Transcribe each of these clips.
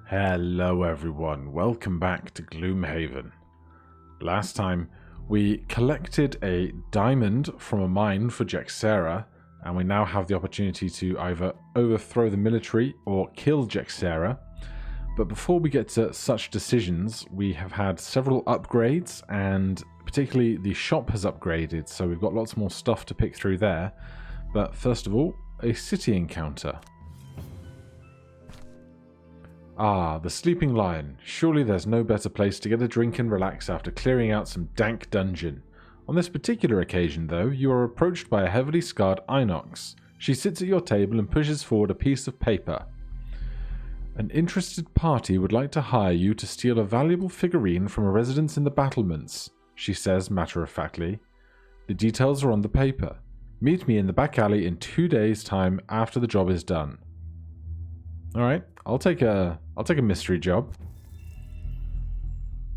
Hello everyone, welcome back to Gloomhaven. Last time we collected a diamond from a mine for Jexera, and we now have the opportunity to either overthrow the military or kill Jexera. But before we get to such decisions, we have had several upgrades, and particularly the shop has upgraded, so we've got lots more stuff to pick through there. But first of all, a city encounter. Ah, the Sleeping Lion. Surely there's no better place to get a drink and relax after clearing out some dank dungeon. On this particular occasion, though, you are approached by a heavily scarred Inox. She sits at your table and pushes forward a piece of paper. An interested party would like to hire you to steal a valuable figurine from a residence in the battlements, she says matter-of-factly. The details are on the paper. Meet me in the back alley in 2 days' time after the job is done. Alright, I'll take a mystery job.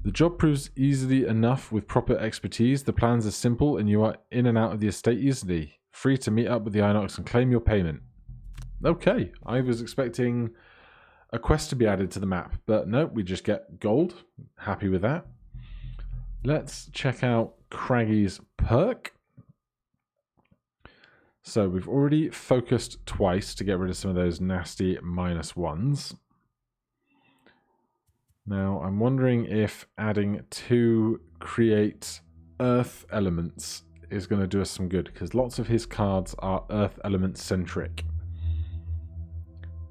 The job proves easily enough with proper expertise. The plans are simple and you are in and out of the estate easily. Free to meet up with the Inox and claim your payment. Okay, I was expecting a quest to be added to the map, but no, we just get gold. Happy with that. Let's check out Craggy's perk. So we've already focused twice to get rid of some of those nasty -1s. Now I'm wondering if adding 2 create earth elements is going to do us some good, because lots of his cards are earth element centric.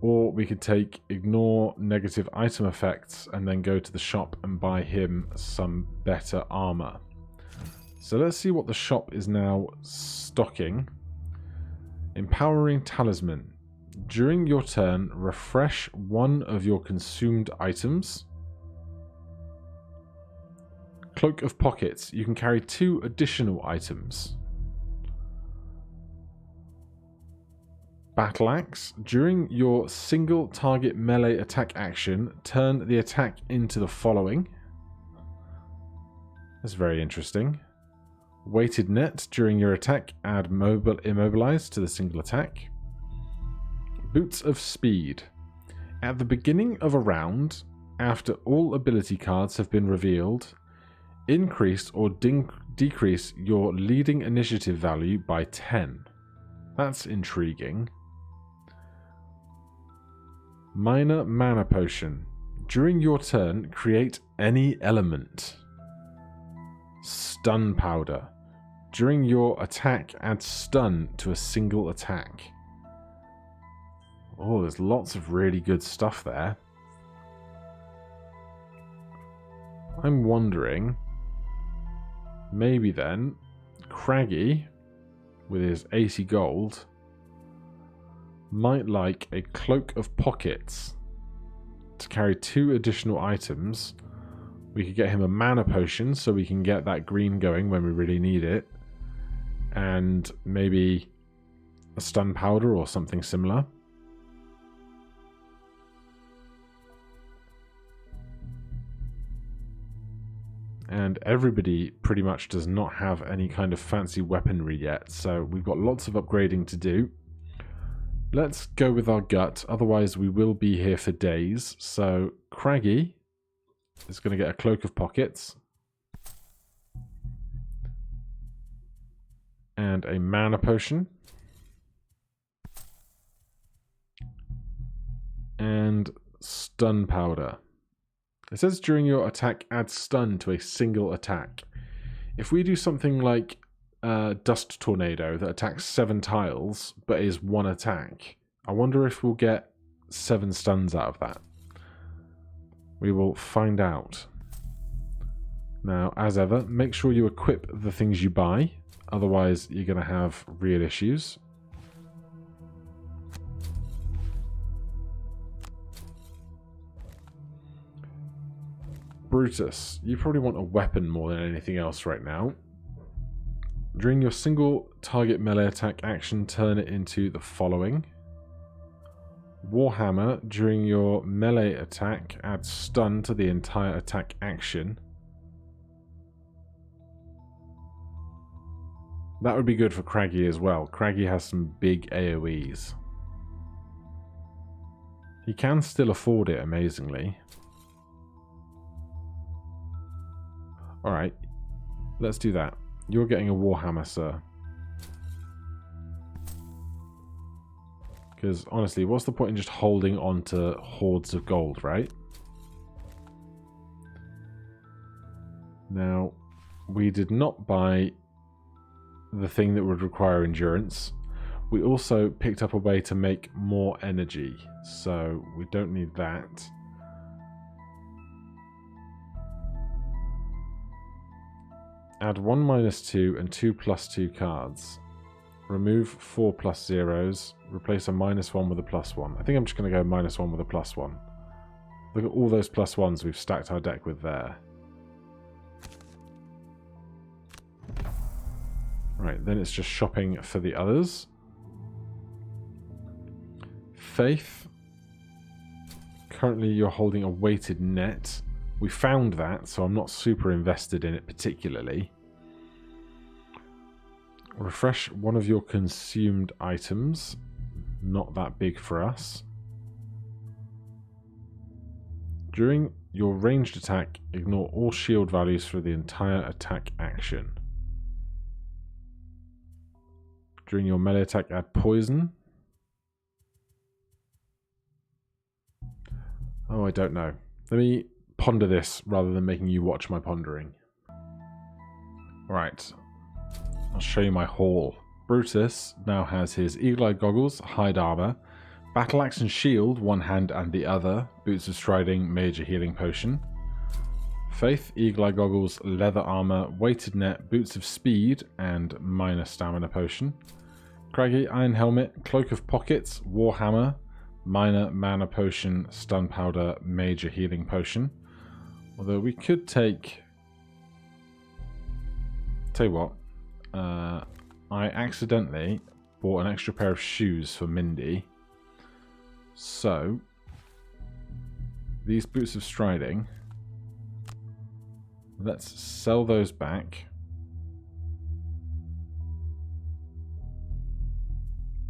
Or we could take ignore negative item effects and then go to the shop and buy him some better armor. So let's see what the shop is now stocking. Empowering Talisman. During your turn, refresh one of your consumed items. Cloak of Pockets. You can carry 2 additional items. Battle Axe. During your single target melee attack action, turn the attack into the following. That's very interesting. Weighted Net. During your attack, add Immobilize to the single attack. Boots of Speed. At the beginning of a round, after all ability cards have been revealed, increase or decrease your leading initiative value by 10. That's intriguing. Minor Mana Potion. During your turn, create any element. Stun Powder. During your attack, add stun to a single attack. Oh, there's lots of really good stuff there. I'm wondering, maybe then, Craggy, with his 80 gold, might like a Cloak of Pockets to carry 2 additional items. We could get him a Mana Potion so we can get that green going when we really need it. And maybe a stun powder or something similar. And everybody pretty much does not have any kind of fancy weaponry yet, so we've got lots of upgrading to do. Let's go with our gut, otherwise we will be here for days. So Craggy is going to get a Cloak of Pockets. And a Mana Potion. And Stun Powder. It says during your attack, add stun to a single attack. If we do something like Dust Tornado that attacks 7 tiles, but is 1 attack, I wonder if we'll get 7 stuns out of that. We will find out. Now, as ever, make sure you equip the things you buy. Otherwise, you're going to have real issues. Brutus, you probably want a weapon more than anything else right now. During your single target melee attack action, turn it into the following. Warhammer, during your melee attack, add stun to the entire attack action. That would be good for Craggy as well. Craggy has some big AoEs. He can still afford it, amazingly. Alright, let's do that. You're getting a Warhammer, sir. Because, honestly, what's the point in just holding on to hordes of gold, right? Now, we did not buy the thing that would require endurance. We also picked up a way to make more energy, so we don't need that. Add 1 -2 and 2 +2 cards. Remove 4 +0s. Replace a -1 with a +1. I think I'm just going to go -1 with a +1. Look at all those +1s we've stacked our deck with there. Right, then it's just shopping for the others. Faith. Currently you're holding a weighted net. We found that, so I'm not super invested in it particularly. Refresh one of your consumed items. Not that big for us. During your ranged attack, ignore all shield values for the entire attack action. During your melee attack, add poison. Oh, I don't know. Let me ponder this rather than making you watch my pondering. Alright. I'll show you my haul. Brutus now has his eagle-eye goggles, hide armor, battle axe and shield, one hand and the other, boots of striding, major healing potion. Faith, eagle-eye goggles, leather armor, weighted net, boots of speed, and minor stamina potion. Craggy, iron helmet, cloak of pockets, warhammer, minor mana potion, stun powder, major healing potion. Although we could take... Tell you what, I accidentally bought an extra pair of shoes for Mindy. So, these boots of striding, let's sell those back.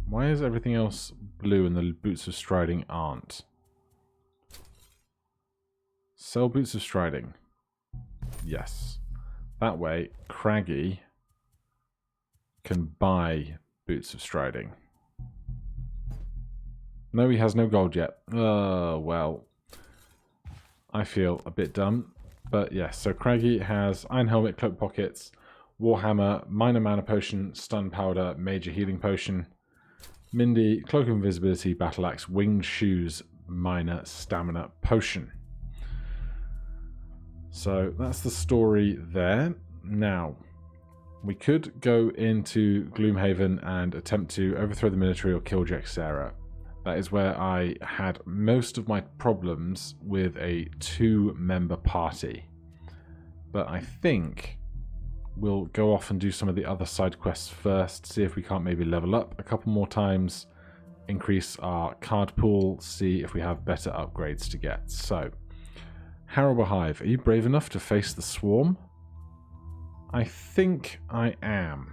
Why is everything else blue and the boots of striding aren't? Sell boots of striding. Yes. That way, Craggy can buy boots of striding. No, he has no gold yet. Well. I feel a bit dumb. But yes, so Craggy has iron helmet, cloak pockets, warhammer, minor mana potion, stun powder, major healing potion. Mindy, cloak of invisibility, battle axe, winged shoes, minor stamina potion. So that's the story there. Now, we could go into Gloomhaven and attempt to overthrow the military or kill Jexera. That is where I had most of my problems with a 2-member party. But I think we'll go off and do some of the other side quests first, see if we can't maybe level up a couple more times, increase our card pool, see if we have better upgrades to get. So, Harrow Hive, are you brave enough to face the swarm? I think I am.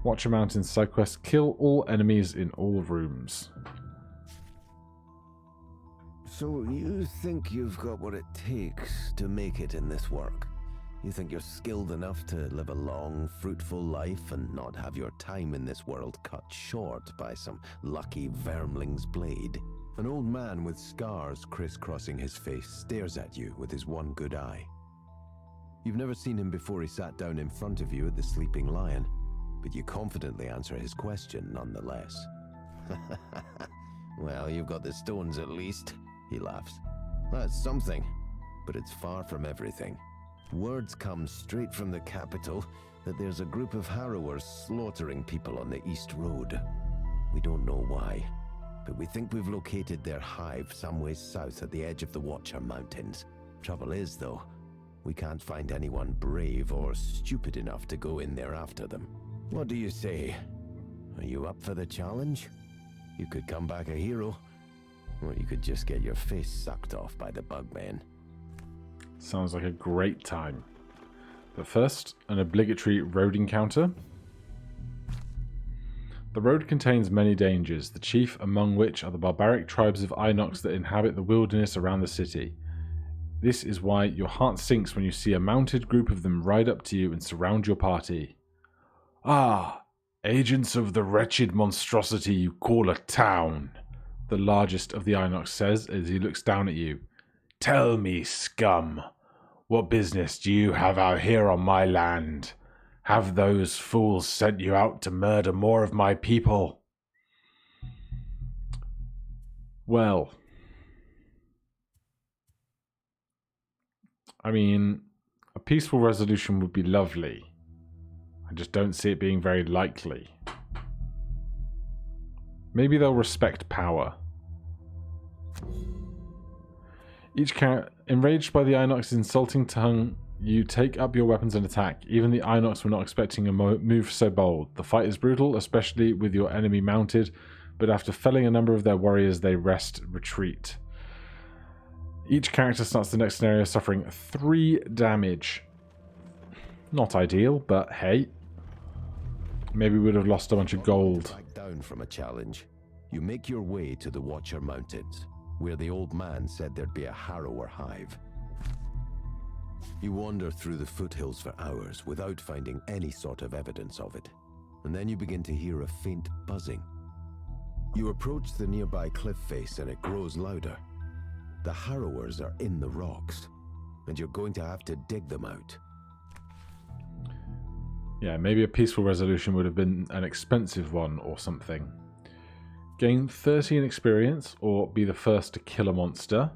Watcher Mountain side quest, kill all enemies in all rooms. So you think you've got what it takes to make it in this work? You think you're skilled enough to live a long, fruitful life and not have your time in this world cut short by some lucky vermling's blade? An old man with scars crisscrossing his face stares at you with his one good eye. You've never seen him before he sat down in front of you at the Sleeping Lion, but you confidently answer his question nonetheless. Well, you've got the stones at least, he laughs. That's something, but it's far from everything. Words come straight from the capital that there's a group of harrowers slaughtering people on the East Road. We don't know why, but we think we've located their hive some way south at the edge of the Watcher Mountains. Trouble is, though, we can't find anyone brave or stupid enough to go in there after them. What do you say? Are you up for the challenge? You could come back a hero, or you could just get your face sucked off by the bugmen. Sounds like a great time. But first, an obligatory road encounter. The road contains many dangers, the chief among which are the barbaric tribes of Inox that inhabit the wilderness around the city. This is why your heart sinks when you see a mounted group of them ride up to you and surround your party. Ah, agents of the wretched monstrosity you call a town, the largest of the Inox says as he looks down at you. Tell me, scum, what business do you have out here on my land? Have those fools sent you out to murder more of my people? Well, I mean, a peaceful resolution would be lovely. I just don't see it being very likely. Maybe they'll respect power. Each character, enraged by the Inox's insulting tongue, you take up your weapons and attack. Even the Inox were not expecting a move so bold. The fight is brutal, especially with your enemy mounted, but after felling a number of their warriors, they retreat. Each character starts the next scenario suffering 3 damage. Not ideal, but hey. Maybe we would have lost a bunch of gold. Back down from a challenge. You make your way to the Watcher Mountains, where the old man said there'd be a harrower hive. You wander through the foothills for hours without finding any sort of evidence of it, and then you begin to hear a faint buzzing. You approach the nearby cliff face and it grows louder. The harrowers are in the rocks, and you're going to have to dig them out. Yeah, maybe a peaceful resolution would have been an expensive one or something. Gain 30 in experience, or be the first to kill a monster.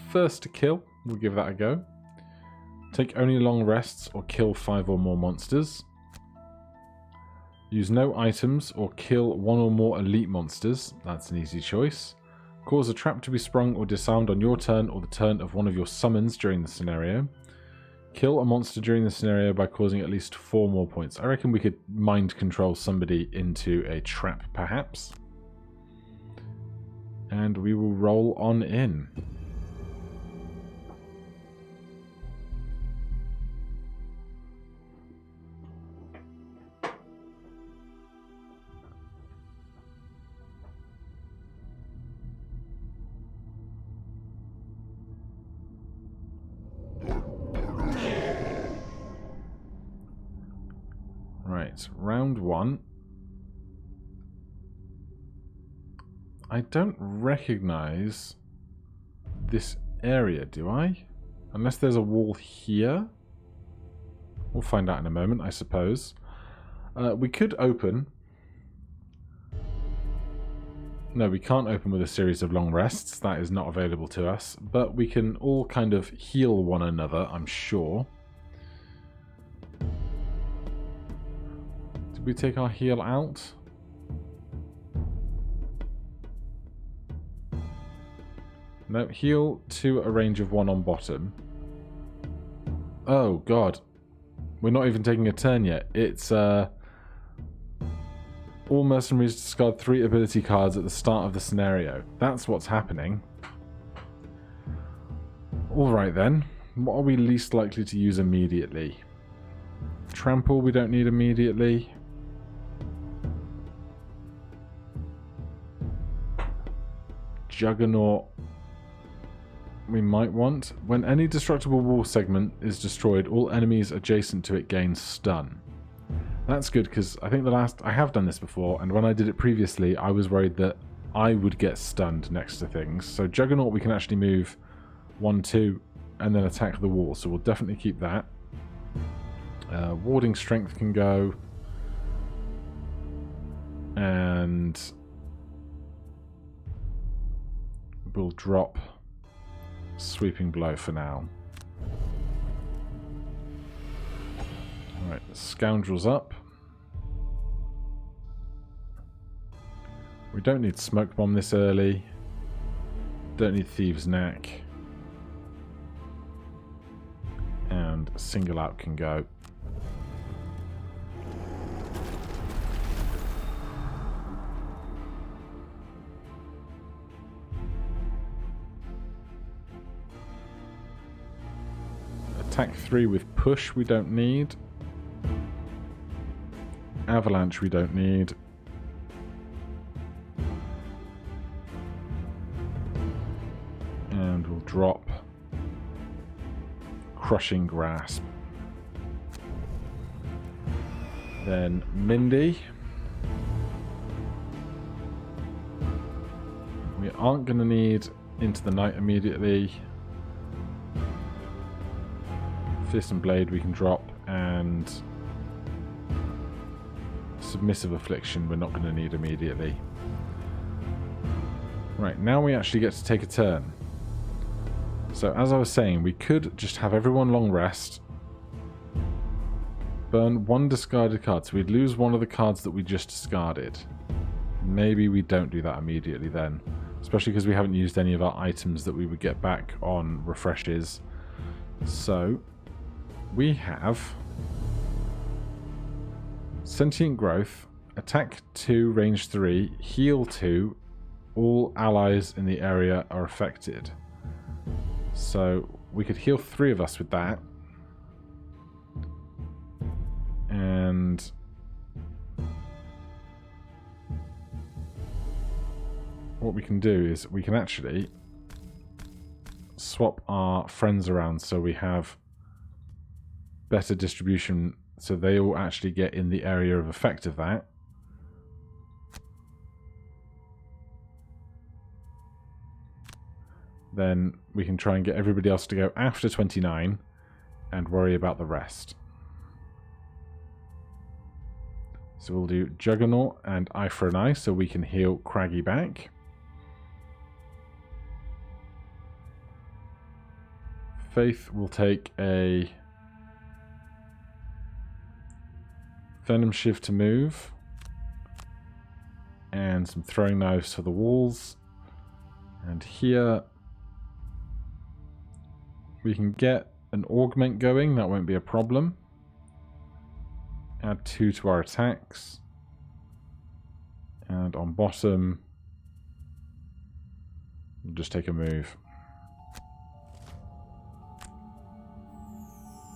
First to kill, we'll give that a go. Take only long rests, or kill 5 or more monsters. Use no items, or kill 1 or more elite monsters. That's an easy choice. Cause a trap to be sprung or disarmed on your turn or the turn of one of your summons during the scenario. Kill a monster during the scenario by causing at least 4 more points. I reckon we could mind control somebody into a trap, perhaps. And we will roll on in. Right, round 1. I don't recognize this area, do I? Unless there's a wall here. We'll find out in a moment, I suppose. We could open. No, we can't open with a series of long rests. That is not available to us. But we can all kind of heal one another, I'm sure. Did we take our heal out? No, heal to a range of 1 on bottom. Oh, God. We're not even taking a turn yet. It's, all mercenaries discard 3 ability cards at the start of the scenario. That's what's happening. Alright then. What are we least likely to use immediately? Trample we don't need immediately. Juggernaut we might want. When any destructible wall segment is destroyed, all enemies adjacent to it gain stun. That's good, because I think I have done this before, and when I did it previously, I was worried that I would get stunned next to things. So Juggernaut we can actually move 1, 2, and then attack the wall, so we'll definitely keep that. Warding Strength can go. And we'll drop Sweeping Blow for now. Alright, Scoundrels up. We don't need Smoke Bomb this early. Don't need Thieves' Knack. And Single Out can go. Attack 3 with push we don't need. Avalanche we don't need. And we'll drop Crushing Grasp. Then Mindy. We aren't going to need Into the Night immediately. Fist and Blade we can drop, and Submissive Affliction we're not going to need immediately. Right, now we actually get to take a turn. So as I was saying, we could just have everyone long rest. Burn one discarded card, so we'd lose one of the cards that we just discarded. Maybe we don't do that immediately then. Especially because we haven't used any of our items that we would get back on refreshes. So, we have Sentient Growth, Attack 2, Range 3, Heal 2, all allies in the area are affected. So, we could heal 3 of us with that. And what we can do is we can actually swap our friends around so we have better distribution, so they all actually get in the area of effect of that. Then we can try and get everybody else to go after 29 and worry about the rest. So we'll do Juggernaut and Eye for an Eye so we can heal Craggy back. Faith will take a Venom Shiv to move. And some throwing knives for the walls. And here we can get an Augment going, that won't be a problem. Add 2 to our attacks. And on bottom, we'll just take a move.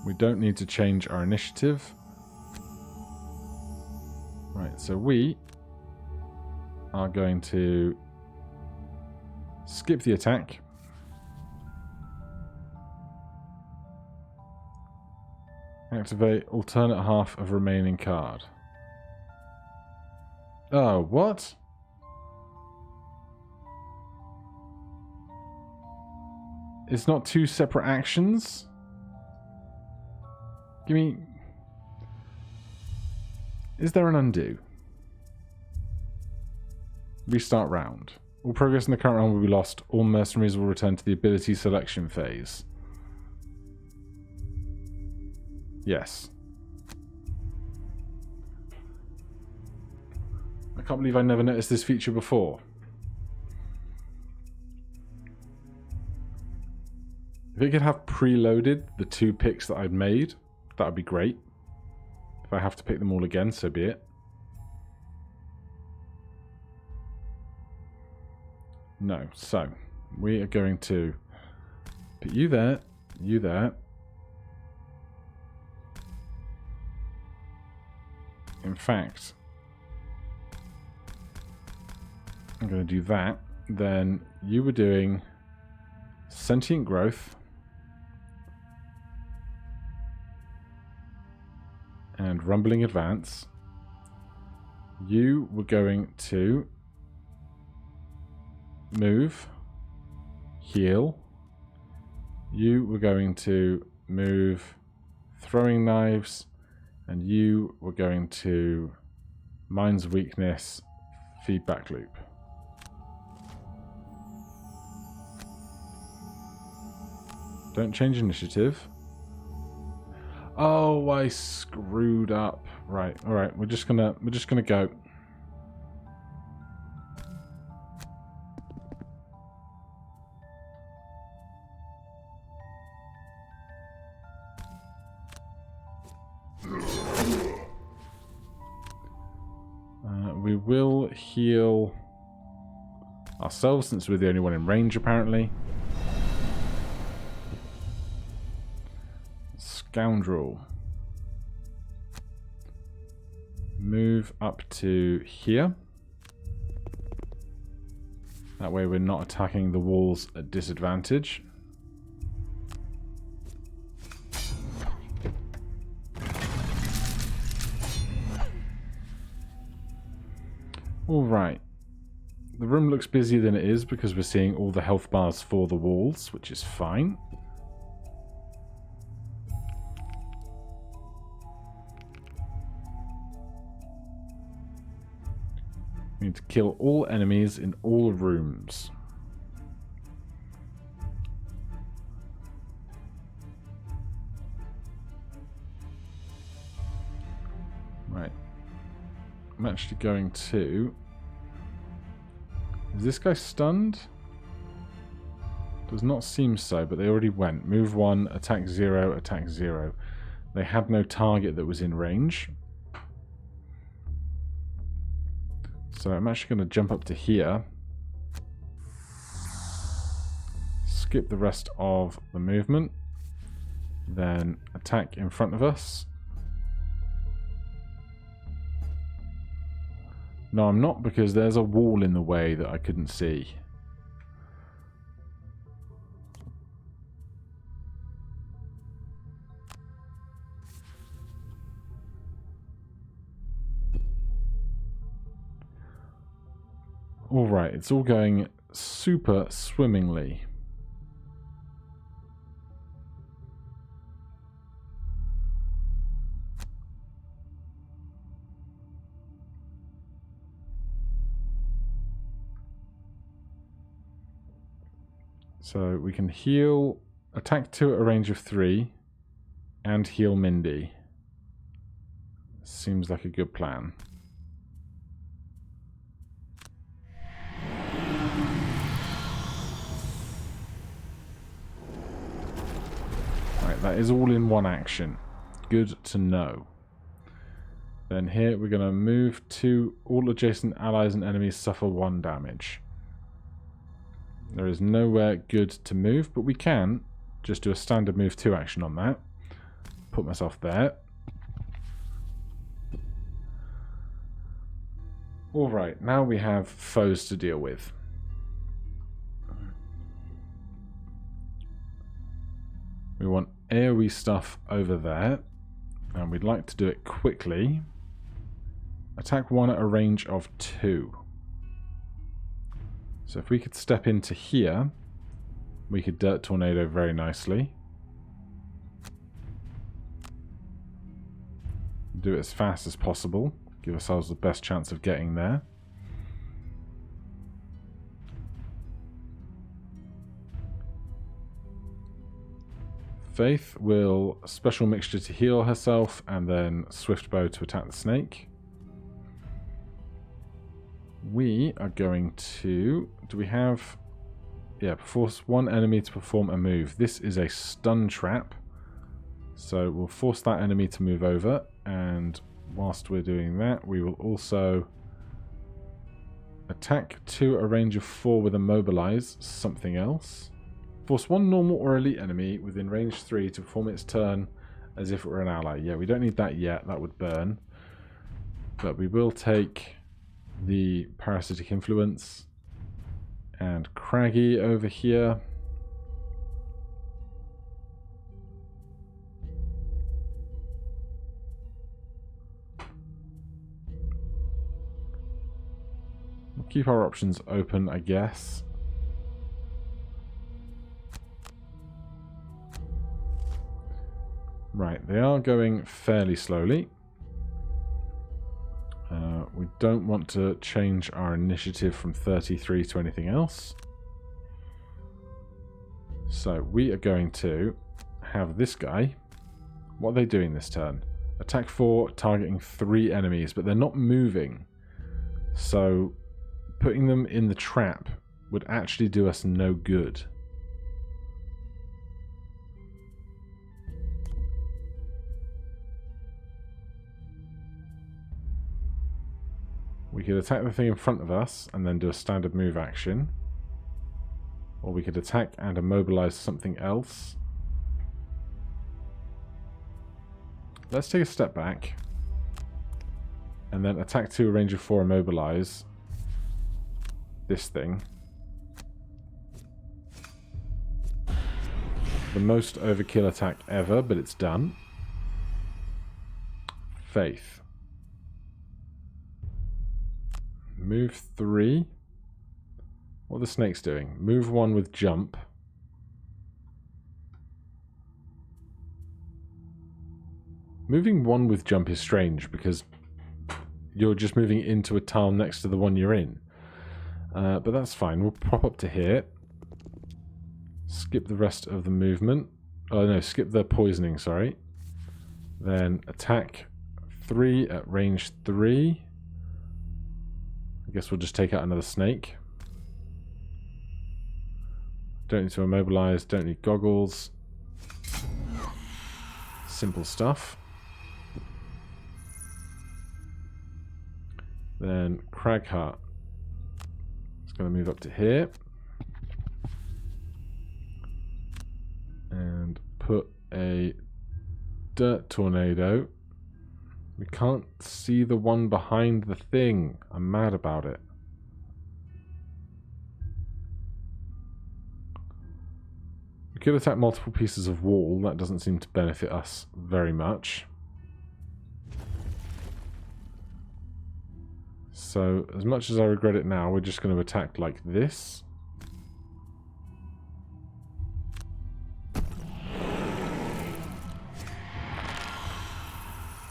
We don't need to change our initiative. Right, so we are going to skip the attack. Activate alternate half of remaining card. Oh, what? It's not 2 separate actions? Give me... Is there an undo? Restart round. All progress in the current round will be lost. All mercenaries will return to the ability selection phase. Yes. I can't believe I never noticed this feature before. If it could have preloaded the 2 picks that I'd made, that would be great. If I have to pick them all again, so be it. No, so we are going to put you there, you there. In fact, I'm going to do that. Then you were doing Sentient Growth and Rumbling Advance. You were going to move, heal. You were going to move, Throwing Knives. And you were going to Mind's Weakness, Feedback Loop. Don't change initiative. Oh, I screwed up. Right, alright, we're just gonna go. We will heal ourselves since we're the only one in range apparently. scoundrel. Move up to here. That way we're not attacking the walls at disadvantage. Alright. The room looks busier than it is because we're seeing all the health bars for the walls, which is fine. We need to kill all enemies in all rooms. Right. I'm actually going to... Is this guy stunned? Does not seem so, but they already went. Move 1, attack 0, attack 0. They had no target that was in range. So I'm actually going to jump up to here. Skip the rest of the movement. Then attack in front of us. No, I'm not, because there's a wall in the way that I couldn't see. Alright, it's all going super swimmingly. So we can heal, attack 2 at a range of 3, and heal Mindy. Seems like a good plan. Right, that is all in one action. Good to know. Then here we're going to move to all adjacent allies and enemies suffer 1 damage. There is nowhere good to move, but we can just do a standard move 2 action on that. Put myself there. Alright, now we have foes to deal with. We want AoE stuff over there, and we'd like to do it quickly. Attack 1 at a range of 2. So if we could step into here, we could Dirt Tornado very nicely. Do it as fast as possible. Give ourselves the best chance of getting there. Faith will Special Mixture to heal herself, and then Swift Bow to attack the snake. We are going to... Do we have... Yeah, force 1 enemy to perform a move. This is a stun trap. So we'll force that enemy to move over. And whilst we're doing that, we will also attack 2 at a range of 4 with Immobilize something else. Force 1 normal or elite enemy within range 3 to perform its turn as if it were an ally. Yeah, we don't need that yet. That would burn. But we will take the Parasitic Influence and Craggy over here. We'll keep our options open, I guess. Right, they are going fairly slowly. We don't want to change our initiative from 33 to anything else. So we are going to have this guy. What are they doing this turn? Attack 4, targeting 3 enemies, but they're not moving. So putting them in the trap would actually do us no good. We could attack the thing in front of us and then do a standard move action. Or we could attack and immobilize something else. let's take a step back. And then attack 2, range of 4, immobilize this thing. The most overkill attack ever, but it's done. Faith. Move 3. What are the snakes doing? Move 1 with jump. Moving 1 with jump is strange because you're just moving into a tile next to the one you're in. But that's fine. We'll pop up to here. Skip the rest of the movement. Oh no, skip the poisoning, sorry. Then attack 3 at range 3. I guess we'll just take out another snake. Don't need to immobilize, don't need goggles. Simple stuff. Then Cragheart. It's going to move up to here. And put a dirt tornado. We can't see the one behind the thing. I'm mad about it. We could attack multiple pieces of wall. That doesn't seem to benefit us very much. So, as much as I regret it now, we're just going to attack like this.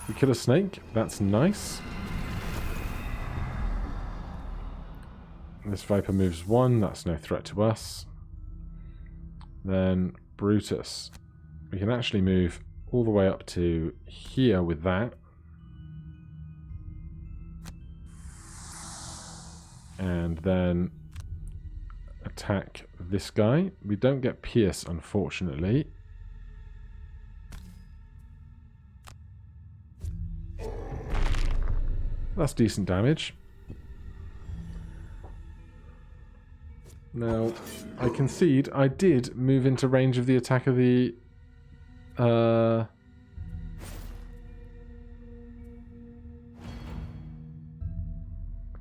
We kill a snake. That's nice. This Viper moves 1. That's no threat to us. Then Brutus. We can actually move all the way up to here with that. And then attack this guy. We don't get Pierce, unfortunately. That's decent damage. Now, I concede I did move into range of the attack of the...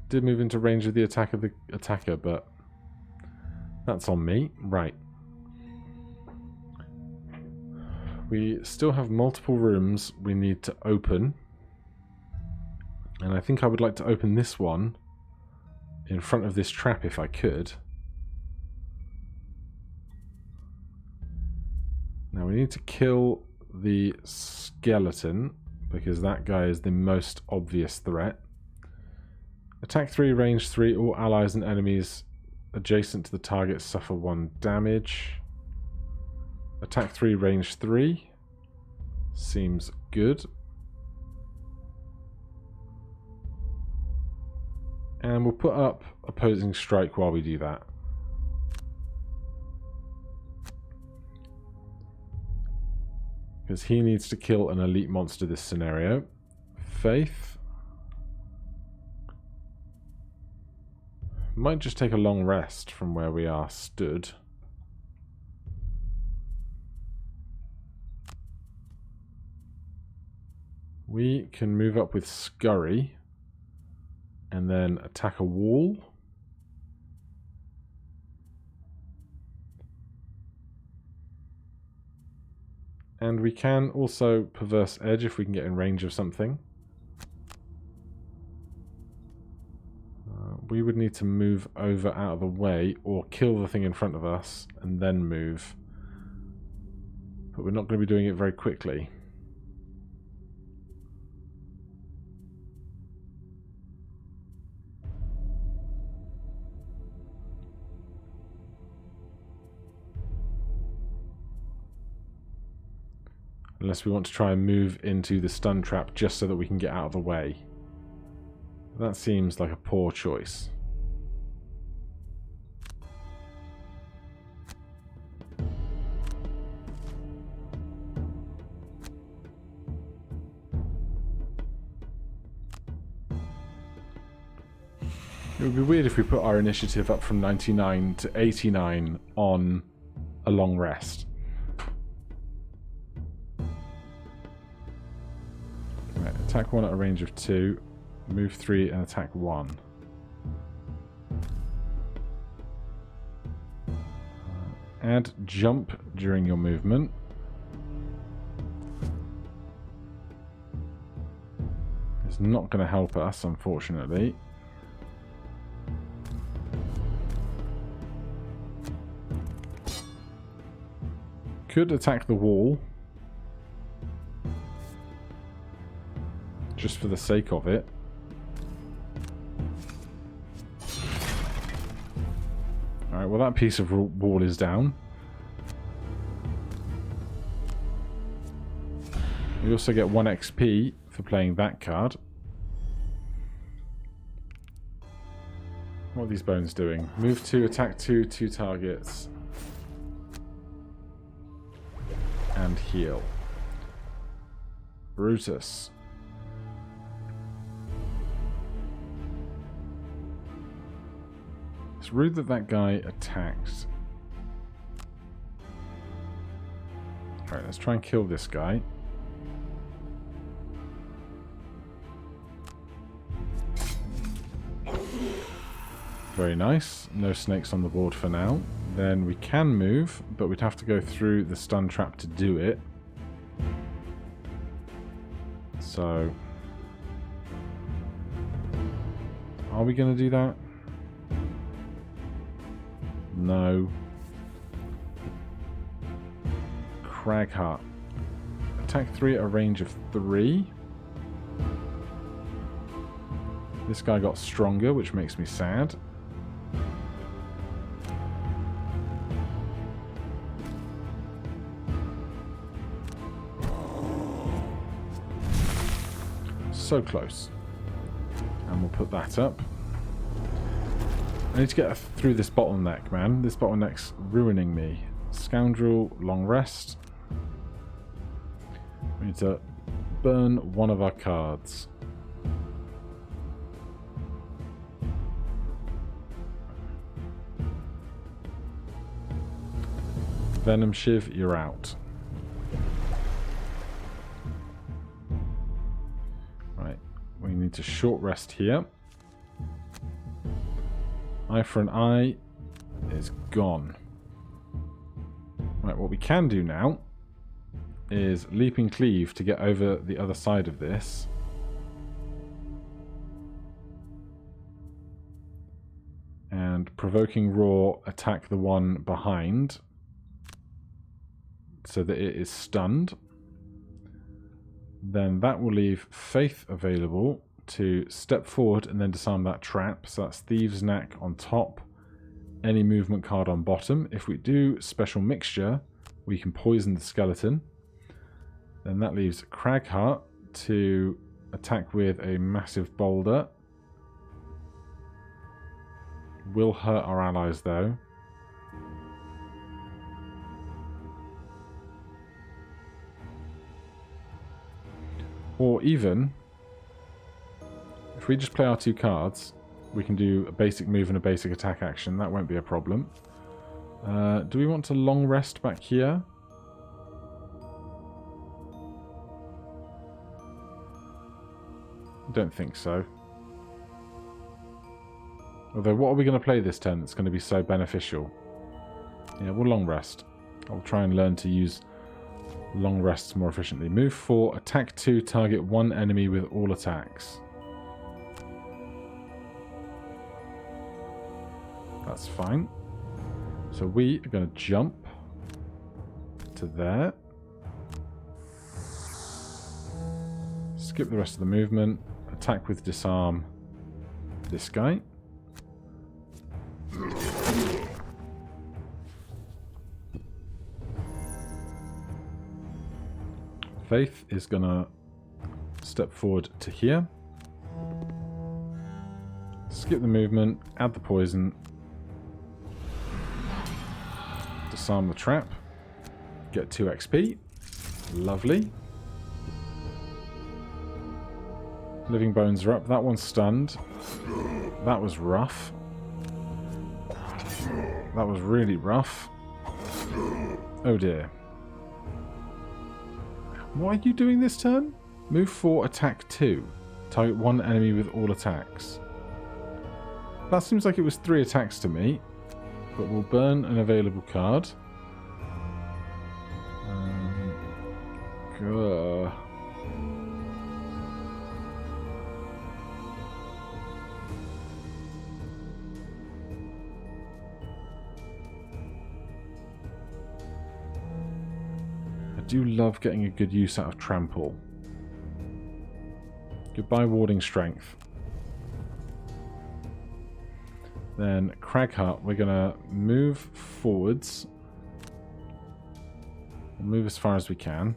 Did move into range of the attack of the attacker, but that's on me. Right. We still have multiple rooms we need to open. And I think I would like to open this one in front of this trap if I could. Now we need to kill the skeleton because that guy is the most obvious threat. Attack 3, range 3, all allies and enemies adjacent to the target suffer 1 damage. Attack 3, range 3. Seems good. And we'll put up opposing strike while we do that. Because he needs to kill an elite monster this scenario. Faith. Might just take a long rest from where we are stood. We can move up with Scurry and then attack a wall. And we can also Perverse Edge if we can get in range of something. We would need to move over out of the way or kill the thing in front of us and then move. But we're not going to be doing it very quickly. Unless we want to try and move into the stun trap just so that we can get out of the way. That seems like a poor choice. It would be weird if we put our initiative up from 99 to 89 on a long rest. Attack 1 at a range of 2. Move 3 and attack 1. Add jump during your movement. It's not going to help us, unfortunately. Could attack the wall. Just for the sake of it. Alright, well that piece of wall is down. We also get 1 XP for playing that card. What are these bones doing? Move 2, attack 2, 2 targets. And heal. Brutus. It's rude that that guy attacked. Alright, let's try and kill this guy. Very nice. No snakes on the board for now. Then we can move, but we'd have to go through the stun trap to do it. So... are we going to do that? No. Cragheart. Attack 3 at a range of 3. This guy got stronger, which makes me sad. So close. And we'll put that up. I need to get through this bottleneck, man. This bottleneck's ruining me. Scoundrel, long rest. We need to burn one of our cards. Venom Shiv, you're out. Right, we need to short rest here. Eye for an eye is gone. Right, what we can do now is leaping cleave to get over the other side of this. And provoking roar, attack the one behind so that it is stunned. Then that will leave Faith available to step forward and then disarm that trap. So that's Thieves' Knack on top, any movement card on bottom. If we do Special Mixture, we can poison the skeleton. Then that leaves Cragheart to attack with a massive boulder. Will hurt our allies though. Or even, if we just play our 2 cards, we can do a basic move and a basic attack action. That won't be a problem. Do we want to long rest back here? Don't think so. Although, what are we going to play this turn that's going to be so beneficial? Yeah, we'll long rest. I'll try and learn to use long rests more efficiently. Move 4, attack 2, target 1 enemy with all attacks. That's fine. So we are going to jump to there. Skip the rest of the movement. Attack with disarm this guy. Faith is going to step forward to here. Skip the movement, add the poison, disarm the trap, get 2 XP. Lovely. Living bones are up. That one's stunned. That was rough. That was really rough. Oh dear. What are you doing this turn? Move 4, attack 2. Target 1 enemy with all attacks. That seems like it was 3 attacks to me. But we'll burn an available card. I do love getting a good use out of Trample. Goodbye Warding Strength. Then Craghut, we're going to move forwards. We'll move as far as we can.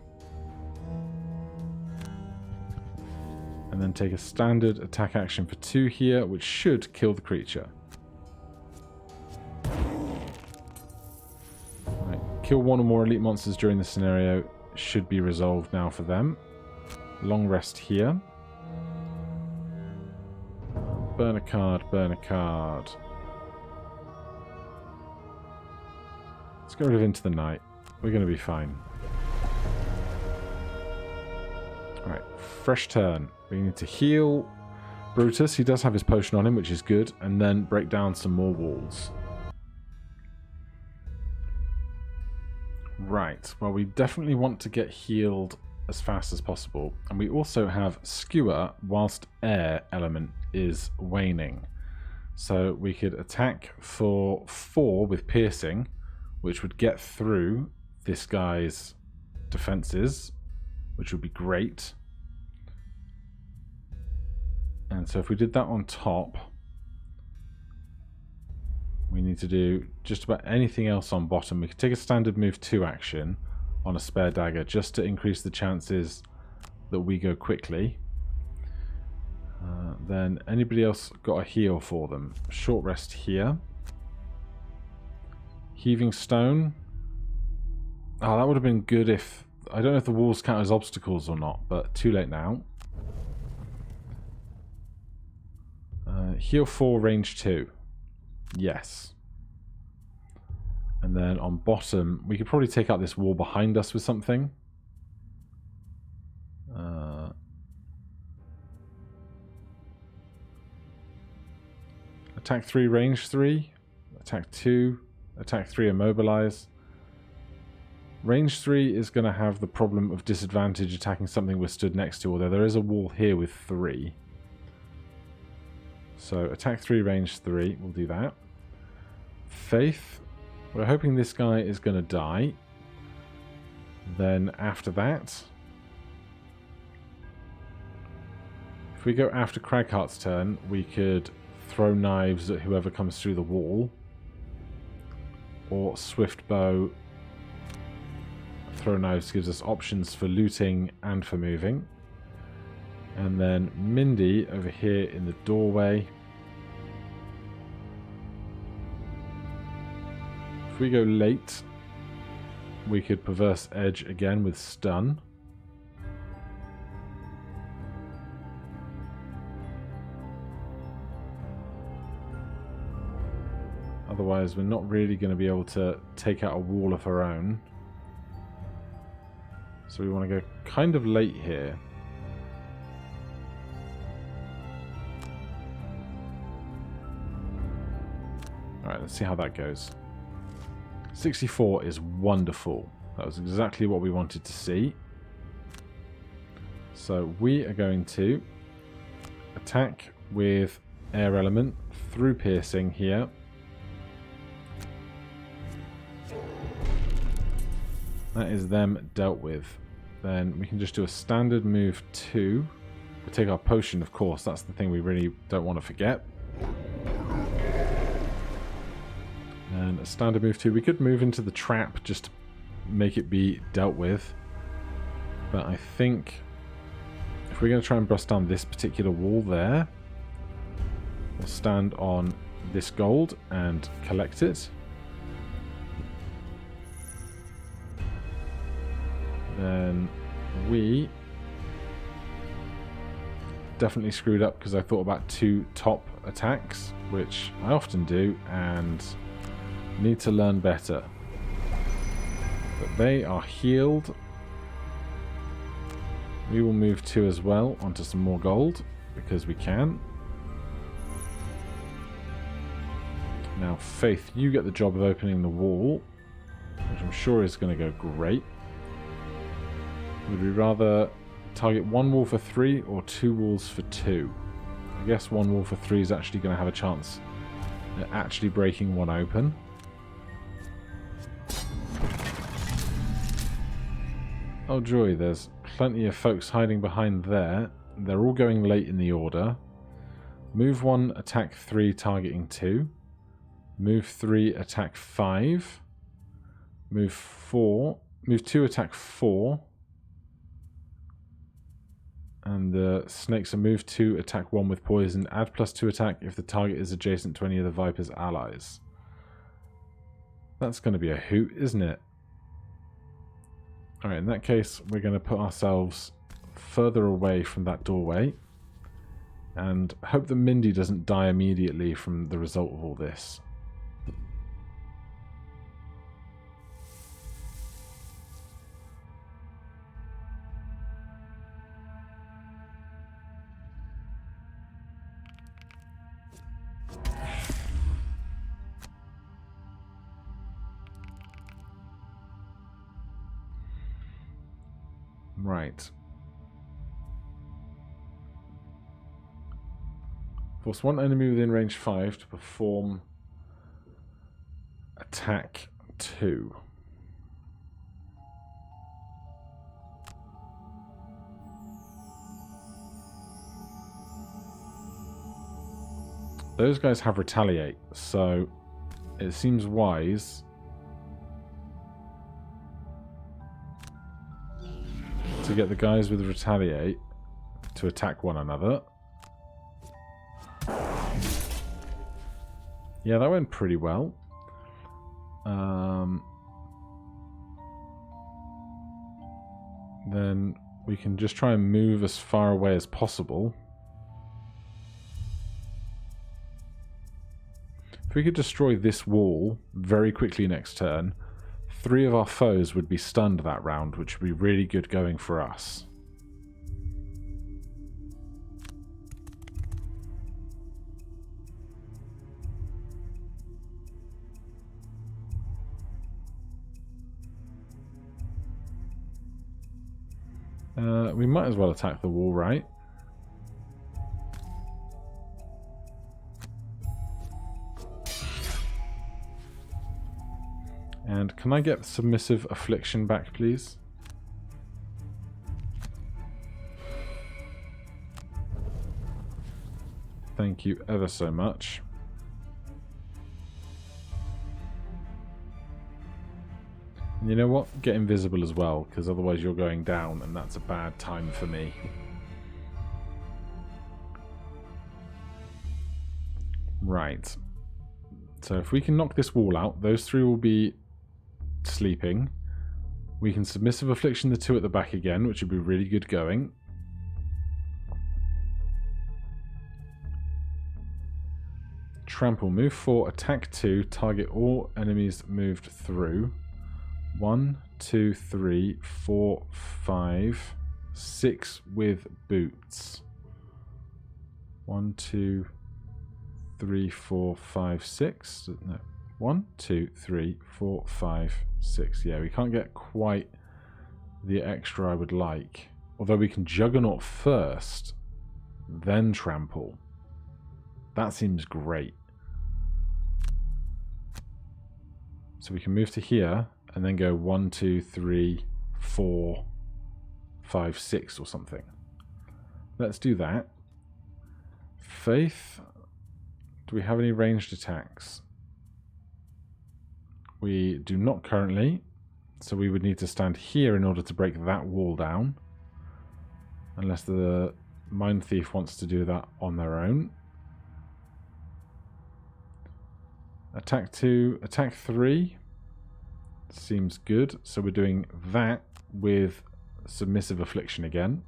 And then take a standard attack action for 2 here, which should kill the creature. Right. Kill 1 or more elite monsters during the scenario. Should be resolved now for them. Long rest here. Burn a card, burn a card. Let's get rid of Into the Night. We're going to be fine. Alright, fresh turn. We need to heal Brutus. He does have his potion on him, which is good. And then break down some more walls. Right, well, we definitely want to get healed as fast as possible. And we also have Skewer whilst air element is waning. So we could attack for 4 with piercing, which would get through this guy's defenses, which would be great. And so if we did that on top, we need to do just about anything else on bottom. We could take a standard move 2 action on a spare dagger just to increase the chances that we go quickly. Then anybody else got a heal for them? Short rest here. Heaving Stone. Oh, that would have been good if... I don't know if the walls count as obstacles or not, but too late now. Heal 4, range 2. Yes. And then on bottom, we could probably take out this wall behind us with something. Attack 3, range 3. Attack 2. Attack 3, immobilize. Range 3 is going to have the problem of disadvantage attacking something we're stood next to, although there is a wall here with 3. So attack 3, range 3, we'll do that. Faith, we're hoping this guy is going to die. Then after that, if we go after Craghut's turn, we could throw knives at whoever comes through the wall. Or Swift Bow. Throw knives gives us options for looting and for moving. And then Mindy over here in the doorway. If we go late, we could Perverse Edge again with stun. Otherwise, we're not really going to be able to take out a wall of our own. So we want to go kind of late here. Alright, let's see how that goes. 64 is wonderful. That was exactly what we wanted to see. So we are going to attack with air element through piercing here. That is them dealt with. Then we can just do a standard move 2. We'll take our potion, of course. That's the thing we really don't want to forget. And a standard move 2. We could move into the trap just to make it be dealt with. But I think if we're going to try and bust down this particular wall there, we'll stand on this gold and collect it. Then we definitely screwed up because I thought about 2 top attacks, which I often do, and need to learn better. But they are healed. We will move 2 as well onto some more gold, because we can. Now, Faith, you get the job of opening the wall, which I'm sure is going to go great. Would we rather target 1 wall for 3 or 2 walls for 2? I guess 1 wall for 3 is actually going to have a chance at actually breaking one open. Oh joy, there's plenty of folks hiding behind there. They're all going late in the order. Move 1, attack 3, targeting 2. Move 3, attack 5. Move 2, attack 4. And the snakes are move 2, attack 1 with poison. Add +2 attack if the target is adjacent to any of the Viper's allies. That's going to be a hoot, isn't it? Alright, in that case, we're going to put ourselves further away from that doorway. And hope that Mindy doesn't die immediately from the result of all this. Right. Force 1 enemy within range 5 to perform attack 2. Those guys have retaliate, so it seems wise to get the guys with retaliate to attack one another. Yeah, that went pretty well. Then we can just try and move as far away as possible. If we could destroy this wall very quickly next turn, 3 of our foes would be stunned that round, which would be really good going for us. We might as well attack the wall, right? And can I get Submissive Affliction back, please? Thank you ever so much. And you know what? Get invisible as well, because otherwise you're going down, and that's a bad time for me. Right. So if we can knock this wall out, those 3 will be sleeping. We can Submissive Affliction the 2 at the back again, which would be really good going. Trample, move 4, attack 2, target all enemies moved through. 1, 2, 3, 4, 5, 6 with boots. 1, 2, 3, 4, 5, 6. No. 1, 2, 3, 4, 5, 6. Yeah, we can't get quite the extra I would like. Although we can Juggernaut first, then Trample. That seems great. So we can move to here, and then go 1, 2, 3, 4, 5, 6 or something. Let's do that. Faith. Do we have any ranged attacks? We do not currently, so we would need to stand here in order to break that wall down. Unless the Mind Thief wants to do that on their own. Attack 2, attack 3. Seems good. So we're doing that with Submissive Affliction again.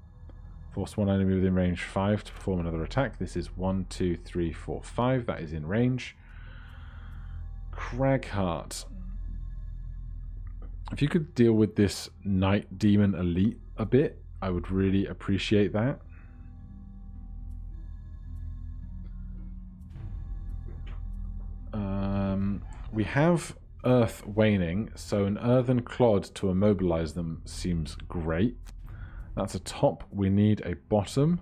Force 1 enemy within range 5 to perform another attack. This is 1, 2, 3, 4, 5. That is in range. Cragheart. If you could deal with this Night Demon Elite a bit, I would really appreciate that. We have earth waning, so an earthen clod to immobilize them seems great. That's a top. We need a bottom.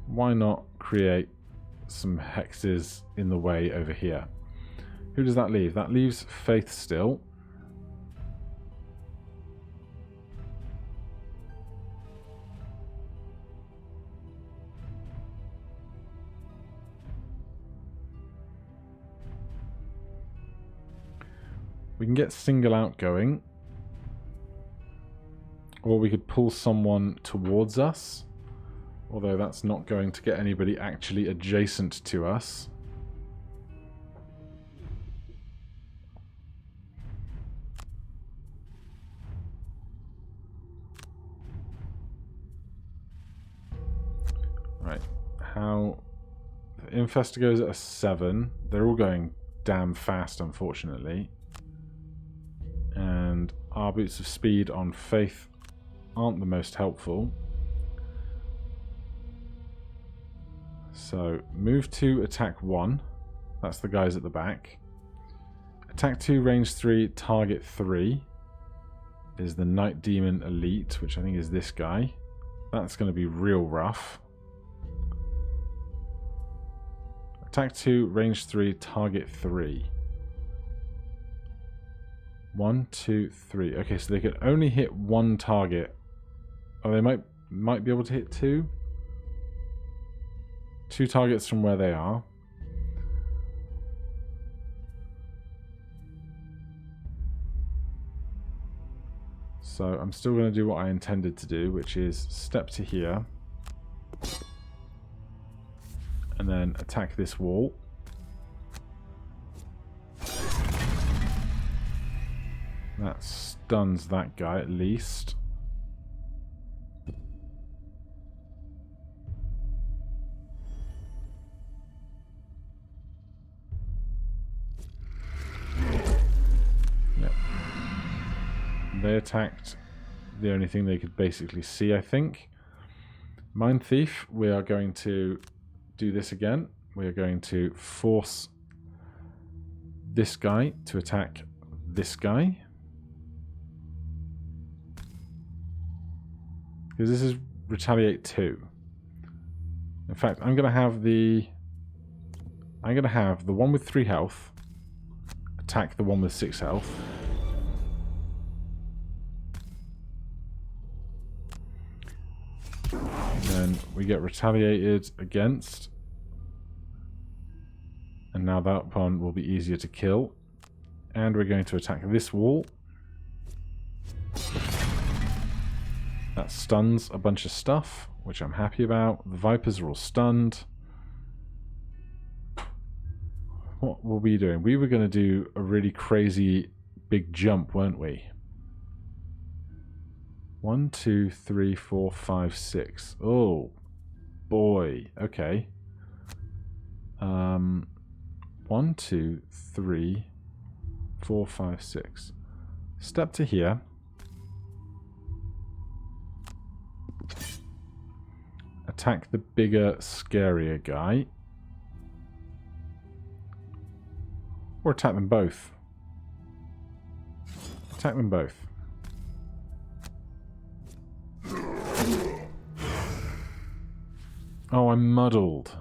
Why not create some hexes in the way over here? Who does that leave? That leaves Faith still. We can get single out going. Or we could pull someone towards us. Although that's not going to get anybody actually adjacent to us. Right. How... Infesta goes at a 7. They're all going damn fast, unfortunately. And our boots of speed on Faith aren't the most helpful. So, move 2, attack 1. That's the guys at the back. Attack 2, range 3, target 3. Is the Night Demon Elite, which I think is this guy. That's going to be real rough. Attack 2, range 3, target 3. 1, 2, 3. Okay, so they could only hit one target. Oh, they might be able to hit 2. 2 targets from where they are. So I'm still going to do what I intended to do, which is step to here. And then attack this wall. That stuns that guy at least. Yep. They attacked the only thing they could basically see, I think. Mind Thief, we are going to do this again. We are going to force this guy to attack this guy. Because this is retaliate 2. In fact, I'm going to have the one with 3 health attack the one with 6 health. And then we get retaliated against. And now that one will be easier to kill. And we're going to attack this wall. That stuns a bunch of stuff, which I'm happy about. The Vipers are all stunned. What were we doing? We were going to do a really crazy big jump, weren't we? 1, 2, 3, 4, 5, 6. Oh, boy. Okay. 1, 2, 3, 4, 5, 6. Step to here. Attack the bigger, scarier guy. Or attack them both. Attack them both. Oh, I'm muddled.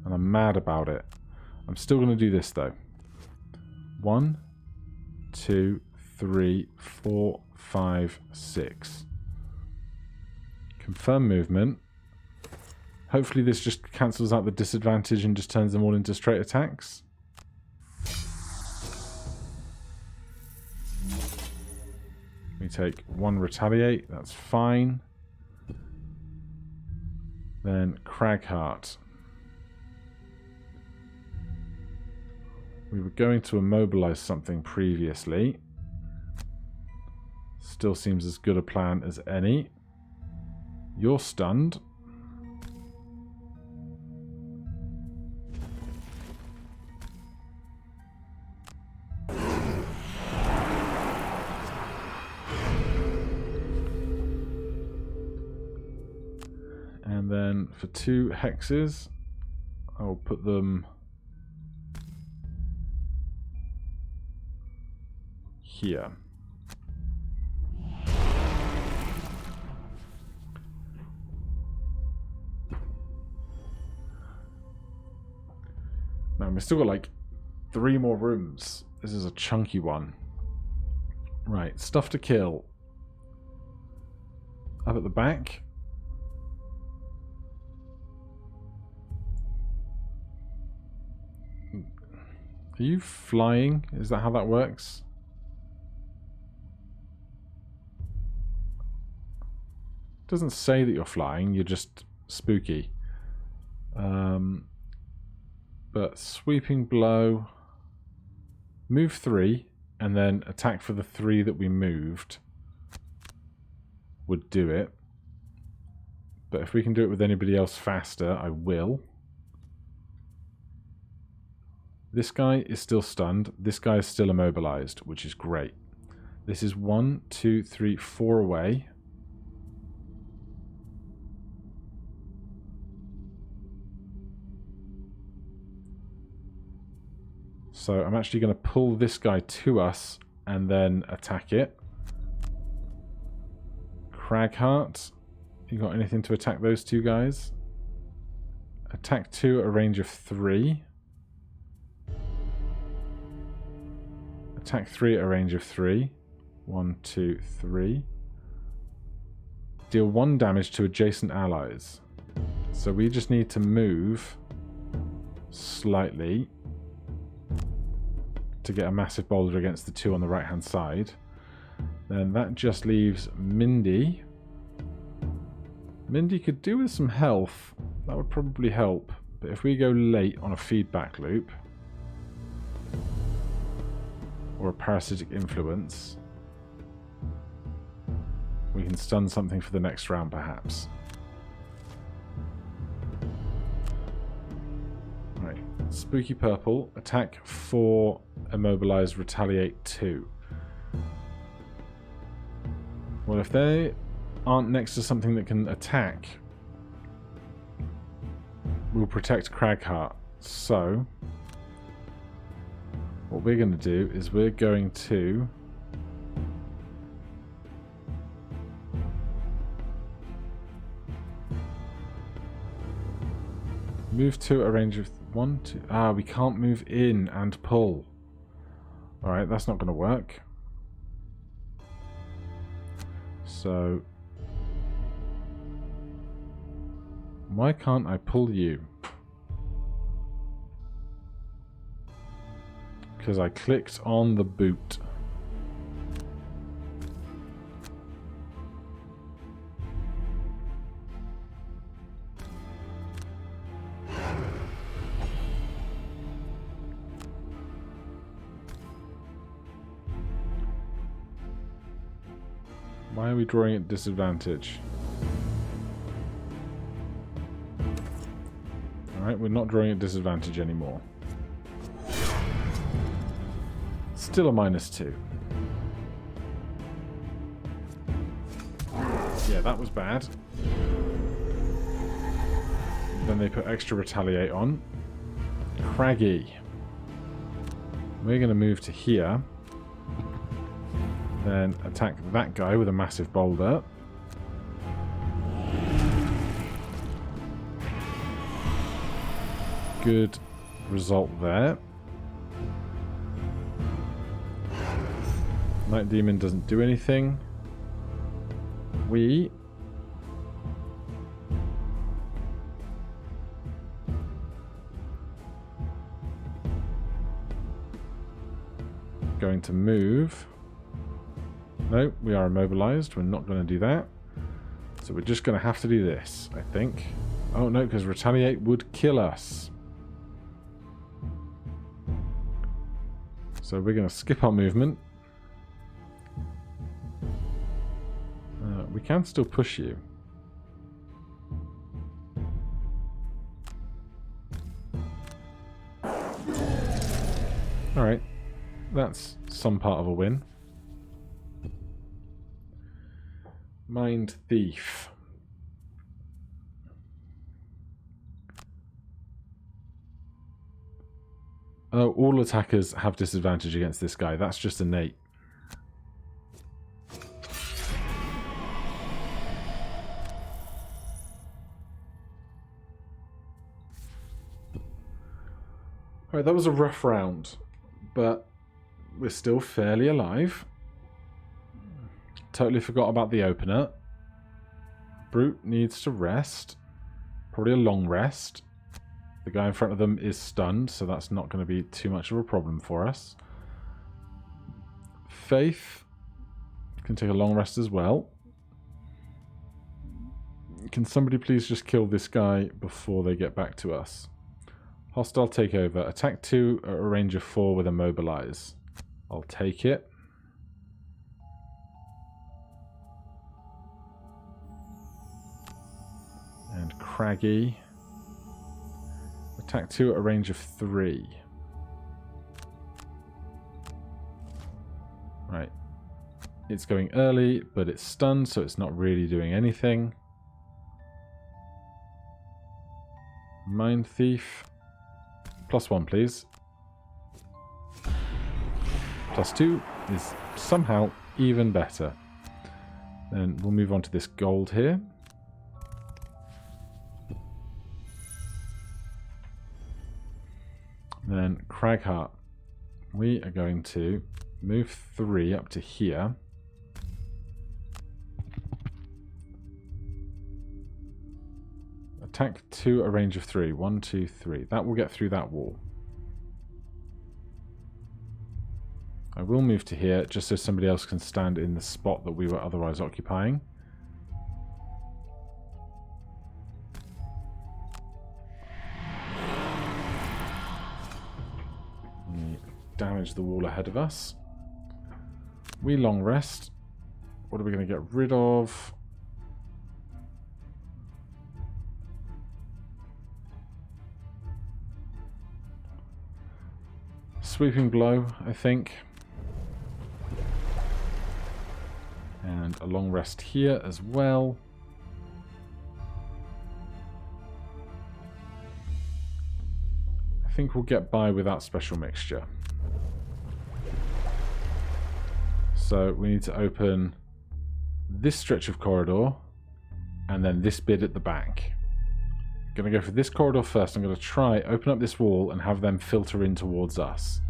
And I'm mad about it. I'm still going to do this, though. 1, 2, 3, 4, 5, 6. Confirm movement. Hopefully this just cancels out the disadvantage and just turns them all into straight attacks. We take 1 retaliate, that's fine. Then Cragheart. We were going to immobilize something previously. Let's still seems as good a plan as any. You're stunned. And then for 2 hexes, I'll put them here. Man, we've still got like 3 more rooms. This is a chunky one. Right, stuff to kill. Up at the back. Are you flying? Is that how that works? It doesn't say that you're flying, you're just spooky. But sweeping blow, move 3, and then attack for the 3 that we moved would do it. But if we can do it with anybody else faster, I will. This guy is still stunned. This guy is still immobilized, which is great. This is 1, 2, 3, 4 away. So I'm actually going to pull this guy to us and then attack it. Cragheart, you got anything to attack those 2 guys? Attack 2 at a range of 3. Attack 3 at a range of 3. 1, 2, 3. Deal 1 damage to adjacent allies. So we just need to move slightly to get a massive boulder against the 2 on the right hand side. Then that just leaves Mindy. Mindy could do with some health. That would probably help. But if we go late on a feedback loop or a parasitic influence, we can stun something for the next round perhaps. Right, spooky purple, attack 4, immobilize, retaliate 2. Well, if they aren't next to something that can attack, we'll protect Cragheart. So what we're going to do is we're going to move to a range of 1, 2... Ah, we can't move in and pull. Alright, that's not going to work. So why can't I pull you? Because I clicked on the boot. Why are we drawing at disadvantage? Alright, we're not drawing at disadvantage anymore. Still a -2. Yeah, that was bad. Then they put extra retaliate on. Craggy. We're going to move to here. Then attack that guy with a massive boulder. Good result there. Night Demon doesn't do anything. We going to move. No, we are immobilized. We're not going to do that. So we're just going to have to do this, I think. Oh no, because retaliate would kill us. So we're going to skip our movement. can still push you. Alright. That's some part of a win. Mind Thief. Oh, all attackers have disadvantage against this guy. That's just innate. Alright, that was a rough round, but we're still fairly alive. Totally forgot about the opener. Brute needs to rest. Probably a long rest. The guy in front of them is stunned, so that's not going to be too much of a problem for us. Faith can take a long rest as well. Can somebody please just kill this guy before they get back to us? Hostile takeover. Attack 2 at a range of 4 with immobilize. I'll take it. And Craggy. Attack 2 at a range of 3. Right. It's going early, but it's stunned, so it's not really doing anything. Mind Thief. +1, please. +2 is somehow even better. Then we'll move on to this gold here. Then Cragheart. We are going to move 3 up to here. Attack 2, a range of 3. 1, 2, 3. That will get through that wall. I will move to here just so somebody else can stand in the spot that we were otherwise occupying. Damage the wall ahead of us. We long rest. What are we going to get rid of? Sweeping blow, I think. And a long rest here as well. I think we'll get by without special mixture. So we need to open this stretch of corridor and then this bit at the back. I'm going to go for this corridor first. I'm going to try open up this wall and have them filter in towards us.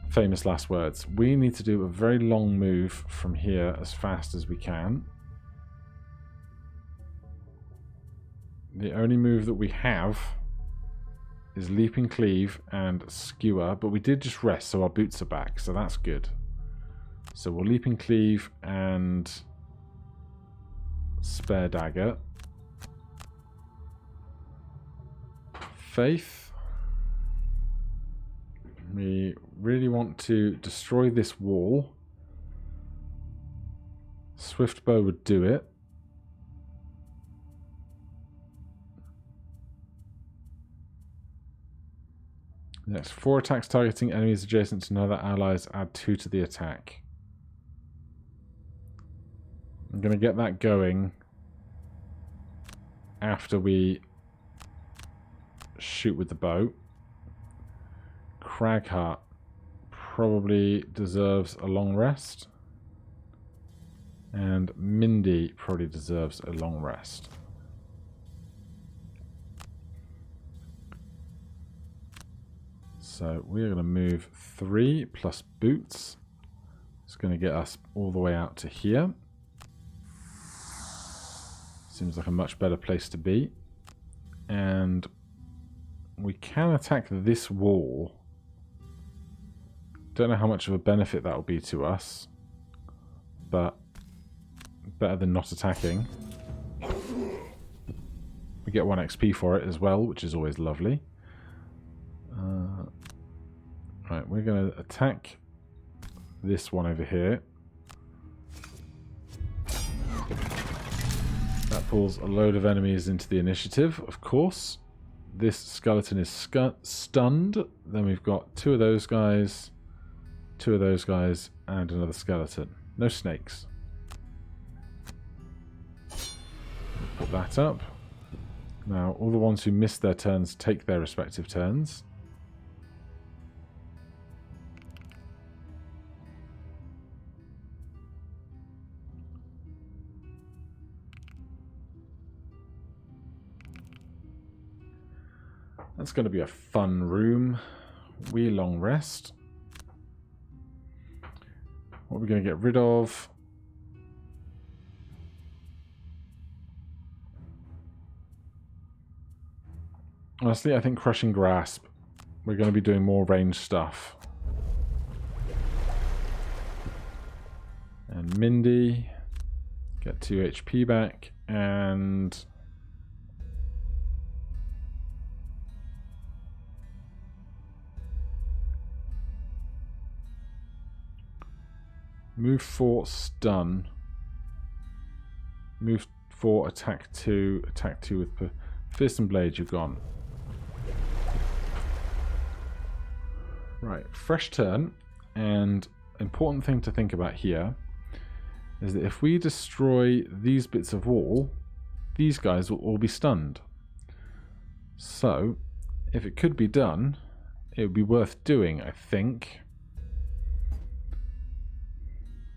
Famous last words. We need to do a very long move from here as fast as we can. The only move that we have is Leaping Cleave and Skewer, but we did just rest, so our boots are back, so that's good. So we'll Leaping Cleave and Spare Dagger. Faith. We really want to destroy this wall. Swift Bow would do it. Next, 4 attacks targeting enemies adjacent to another allies, add 2 to the attack. I'm going to get that going after we shoot with the bow. Cragheart probably deserves a long rest. And Mindy probably deserves a long rest. So we're going to move 3 plus boots. It's going to get us all the way out to here. Seems like a much better place to be. And we can attack this wall. Don't know how much of a benefit that will be to us, but better than not attacking. We get 1 XP for it as well, which is always lovely. Right, we're going to attack this one over here. pulls a load of enemies into the initiative, of course. This skeleton is stunned. Then we've got 2 of those guys, 2 of those guys, and another skeleton. No snakes. Put that up. Now, all the ones who missed their turns take their respective turns. That's going to be a fun room. We long rest. What are we going to get rid of? Honestly, I think Crushing Grasp. We're going to be doing more ranged stuff. And Mindy. Get 2 HP back. And... Move 4, stun. Move 4, attack 2. Attack 2 with Fist and Blade, you've gone. Right, fresh turn. And important thing to think about here is that if we destroy these bits of wall, these guys will all be stunned. So, if it could be done, it would be worth doing, I think.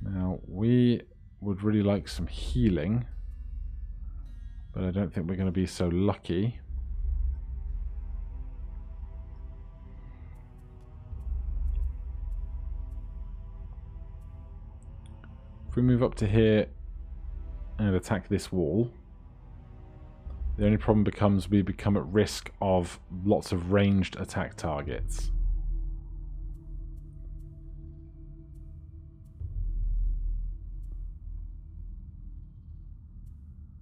Now, we would really like some healing, but I don't think we're going to be so lucky. If we move up to here and attack this wall, the only problem becomes we become at risk of lots of ranged attack targets.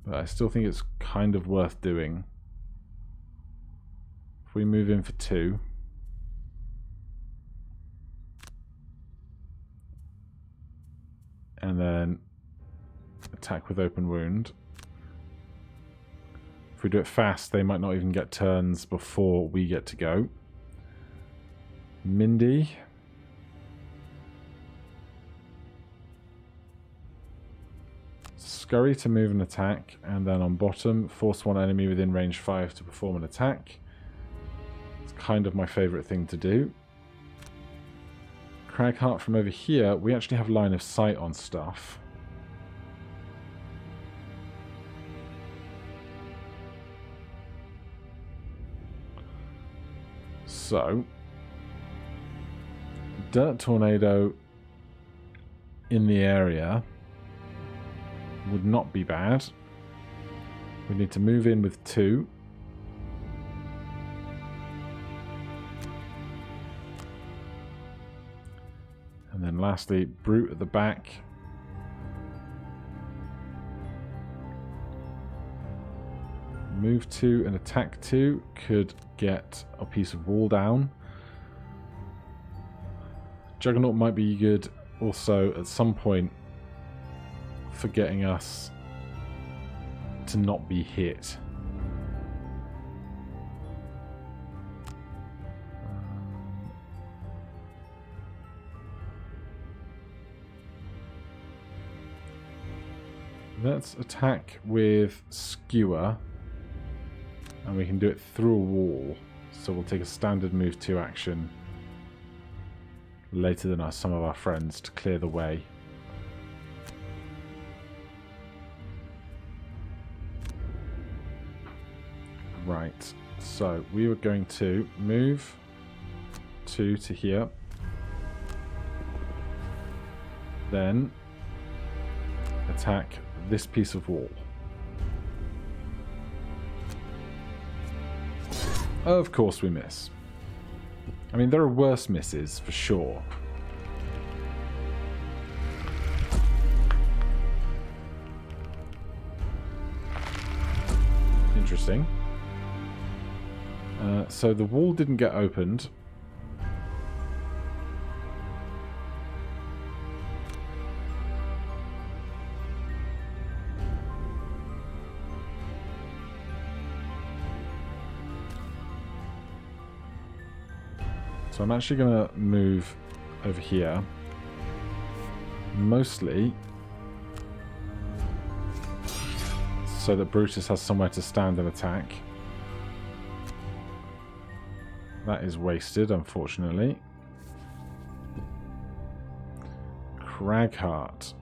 But I still think it's kind of worth doing. If we move in for 2. And then attack with open wound. If we do it fast, they might not even get turns before we get to go. Mindy. Scurry to move and attack, and then on bottom, force one enemy within range 5 to perform an attack. It's kind of my favourite thing to do. Cragheart from over here, we actually have line of sight on stuff. So, Dirt Tornado in the area would not be bad. We need to move in with 2. And then lastly, Brute at the back. Move 2 and attack 2 could get a piece of wall down. Juggernaut might be good also at some point for getting us to not be hit. Let's attack with Skewer, and we can do it through a wall. So we'll take a standard move 2 action later than some of our friends to clear the way. Right, so we were going to move 2 to here, then attack this piece of wall. Of course we miss. I mean, there are worse misses for sure. Interesting. So the wall didn't get opened. So I'm actually going to move over here. Mostly so that Brutus has somewhere to stand and attack. That is wasted, unfortunately. Cragheart.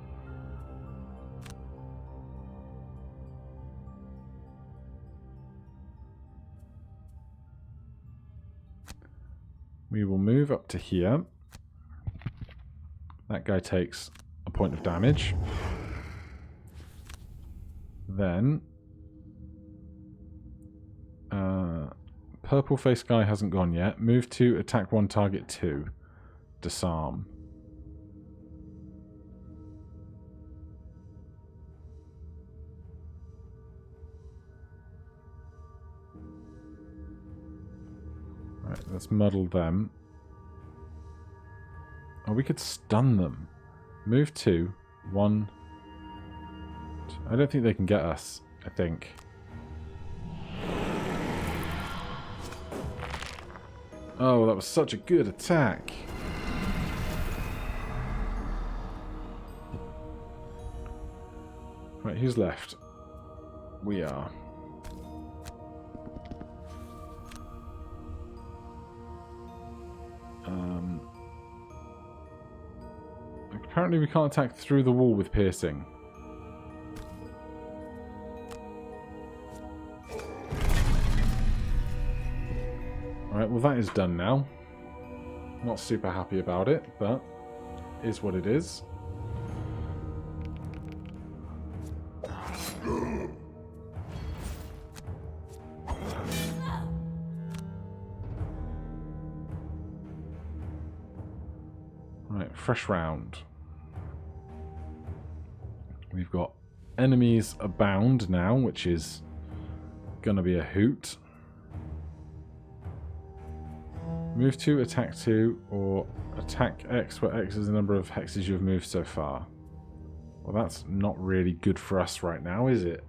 We will move up to here. That guy takes a point of damage. Then purple face guy hasn't gone yet. Move to attack one target 2. Disarm. Right, let's muddle them. Oh, we could stun them. Move 2. 1. I don't think they can get us, I think. Oh, that was such a good attack. Right, who's left? We are. Apparently we can't attack through the wall with piercing. Alright, well that is done now. Not super happy about it, but is what it is. Right, fresh round. We've got enemies abound now, which is gonna be a hoot. Move 2, attack 2, or attack X, where X is the number of hexes you've moved so far. Well, that's not really good for us right now, is it?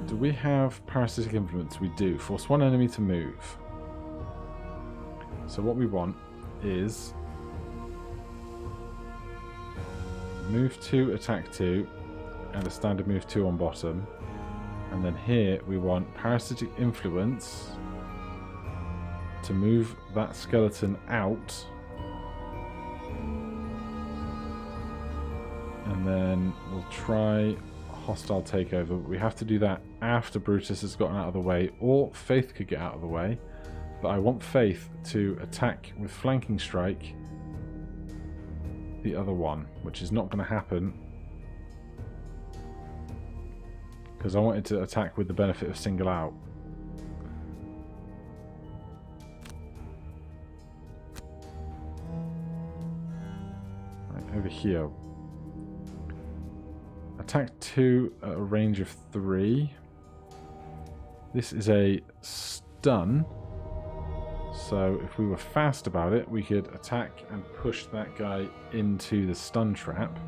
Do we have parasitic influence? We do. Force one enemy to move. So what we want is move 2, attack 2, and a standard move 2 on bottom. And then here we want parasitic influence to move that skeleton out. And then we'll try hostile takeover. But we have to do that after Brutus has gotten out of the way, or Faith could get out of the way. But I want Faith to attack with flanking strike the other one, which is not going to happen because I wanted to attack with the benefit of single out. Right, over here. Attack 2 at a range of 3. This is a stun. So if we were fast about it, we could attack and push that guy into the stun trap.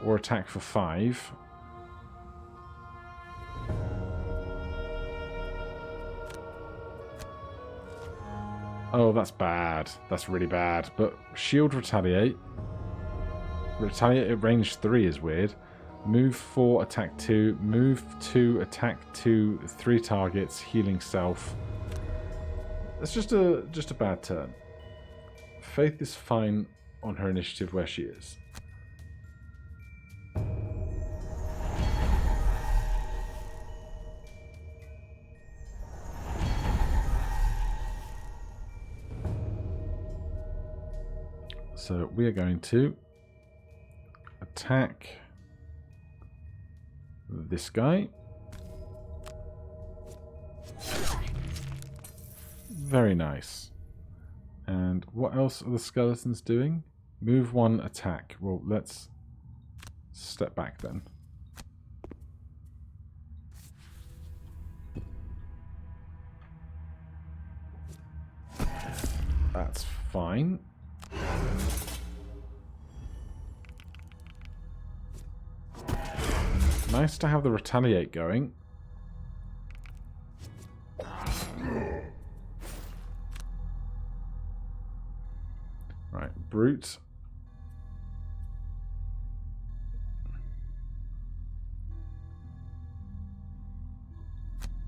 Or attack for 5. Oh, that's bad. That's really bad. But shield retaliate. Retaliate at range 3 is weird. Move 4, attack 2. Move 2, attack 2. 3 targets, healing self. That's just a bad turn. Faith is fine on her initiative where she is. So we are going to attack this guy. Very nice. And what else are the skeletons doing? Move 1, attack. Well, let's step back then. That's fine. Nice to have the retaliate going. Right, brute.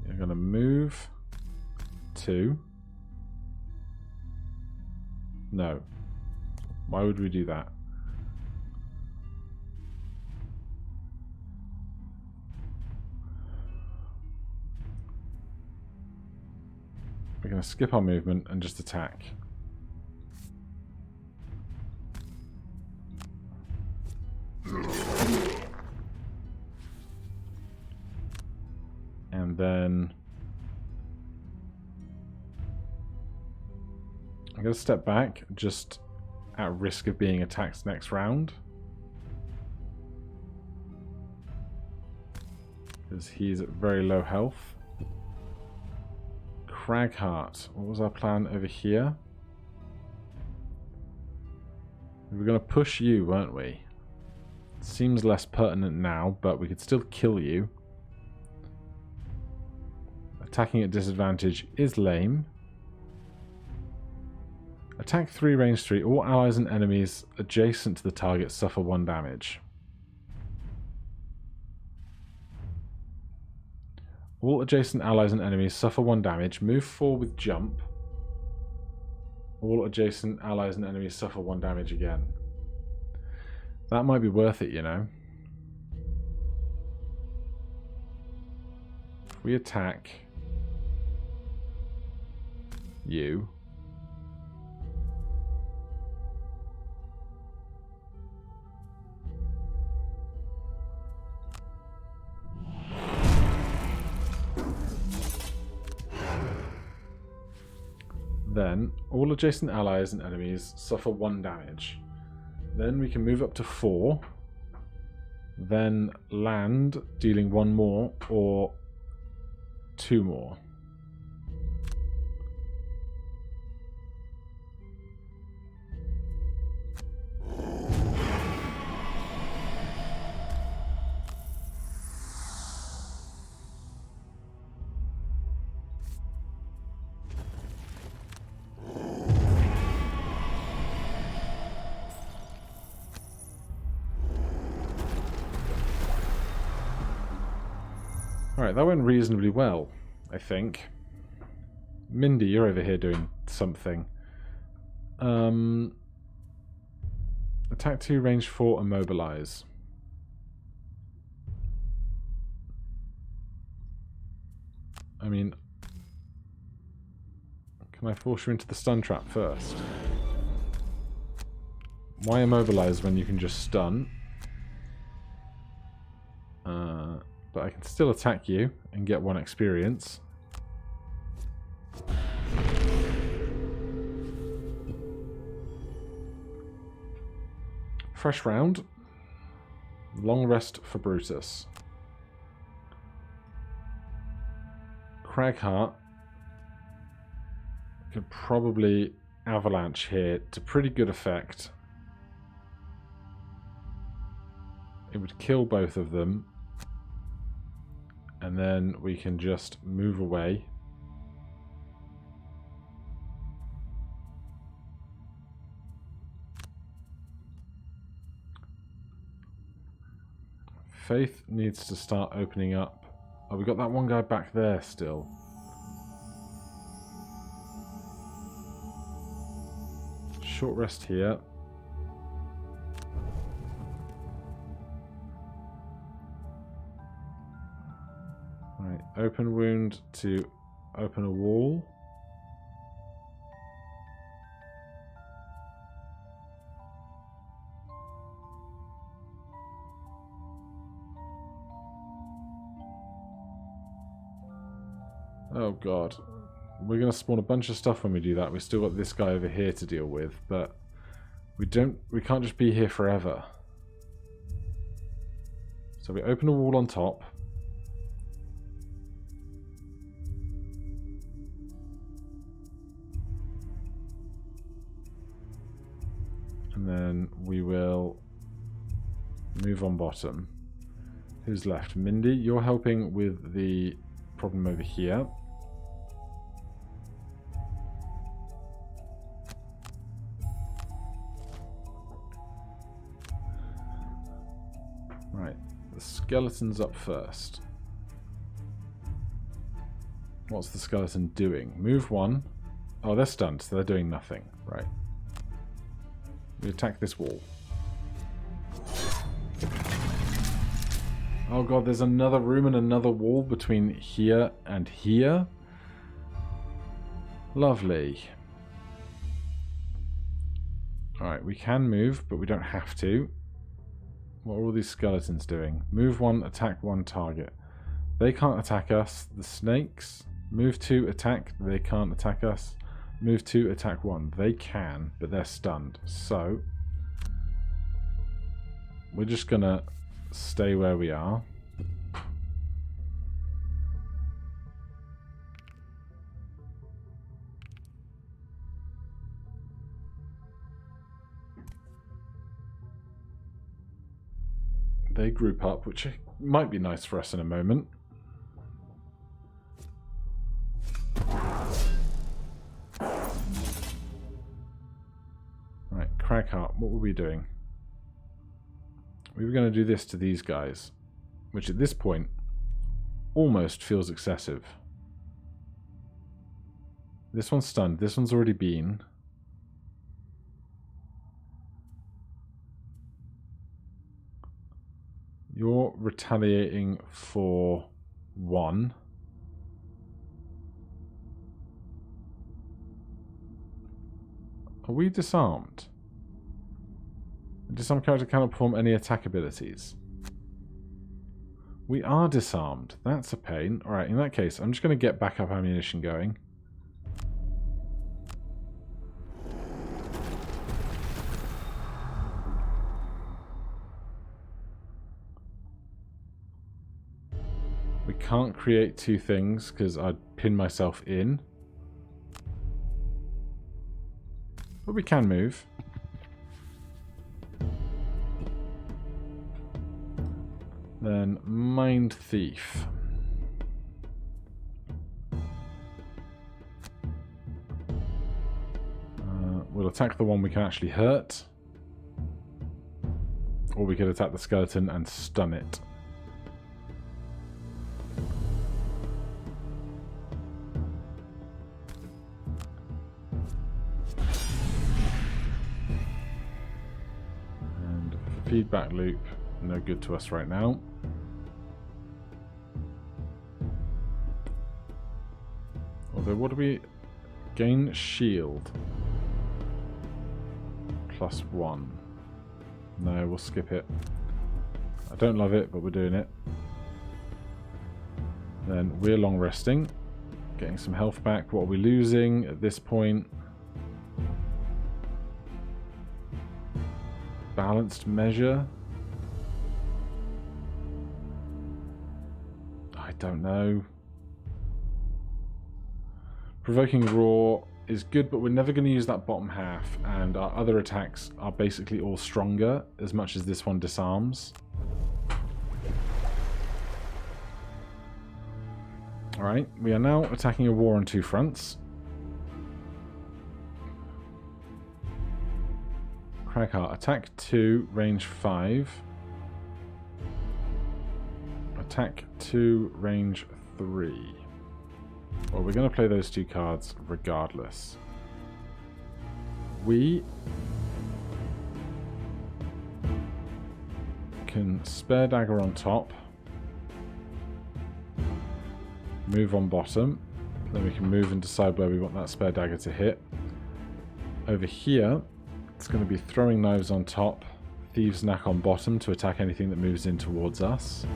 You're going to move 2. No. Why would we do that? We're going to skip our movement and just attack. And then I'm going to step back, just at risk of being attacked next round. Because he's at very low health. Cragheart. What was our plan over here? We were going to push you, weren't we? Seems less pertinent now, but we could still kill you. Attacking at disadvantage is lame. Attack 3, range 3. All allies and enemies adjacent to the target suffer 1 damage. All adjacent allies and enemies suffer 1 damage. Move 4 with jump. All adjacent allies and enemies suffer 1 damage again. That might be worth it, you know. If we attack you, then all adjacent allies and enemies suffer 1 damage. Then we can move up to 4, then land, dealing 1 more or 2 more. Alright, that went reasonably well, I think. Mindy, you're over here doing something. Attack 2, range 4, immobilize. I mean, can I force you into the stun trap first? Why immobilize when you can just stun? But I can still attack you and get 1 experience. Fresh round. Long rest for Brutus. Cragheart could probably avalanche here to pretty good effect. It would kill both of them. And then we can just move away. Faith needs to start opening up. Oh, we got that one guy back there still. Short rest here. Right, open wound to open a wall. Oh god. We're going to spawn a bunch of stuff when we do that. We've still got this guy over here to deal with, but we can't just be here forever. So we open a wall on top. And then we will move on bottom. Who's left? Mindy, you're helping with the problem over here. Right, the skeleton's up first. What's the skeleton doing? Move one. Oh, they're stunned, so they're doing nothing. Right. We attack this wall. Oh god, there's another room and another wall between here and here. Lovely. Alright, we can move, but we don't have to. What are all these skeletons doing? Move one, attack one target. They can't attack us. The snakes. Move two, attack. They can't attack us. Move two, attack one. They can, but they're stunned. So, we're just gonna stay where we are. They group up, which might be nice for us in a moment. Right, Cragheart, what were we doing? We were going to do this to these guys, which at this point almost feels excessive. This one's stunned, this one's already been. You're retaliating for one. Are we disarmed? A disarmed character cannot perform any attack abilities. We are disarmed. That's a pain. Alright, in that case, I'm just going to get backup ammunition going. We can't create two things because I'd pin myself in. But we can move. Then Mind Thief. We'll attack the one we can actually hurt. Or we could attack the skeleton and stun it. Feedback loop, no good to us right now. Although, what do we gain? Shield +1. No, we'll skip it. I don't love it, but we're doing it. Then we're long resting, getting some health back. What are we losing at this point? Balanced measure? I don't know. Provoking Roar is good, but we're never going to use that bottom half, and our other attacks are basically all stronger, as much as this one disarms. Alright, we are now attacking a war on two fronts. Cragheart, attack 2, range 5. Attack 2, range 3. Well, we're going to play those two cards regardless. We can spare dagger on top. Move on bottom. Then we can move and decide where we want that spare dagger to hit. Over here, it's going to be throwing knives on top, Thieves' Knack on bottom to attack anything that moves in towards us.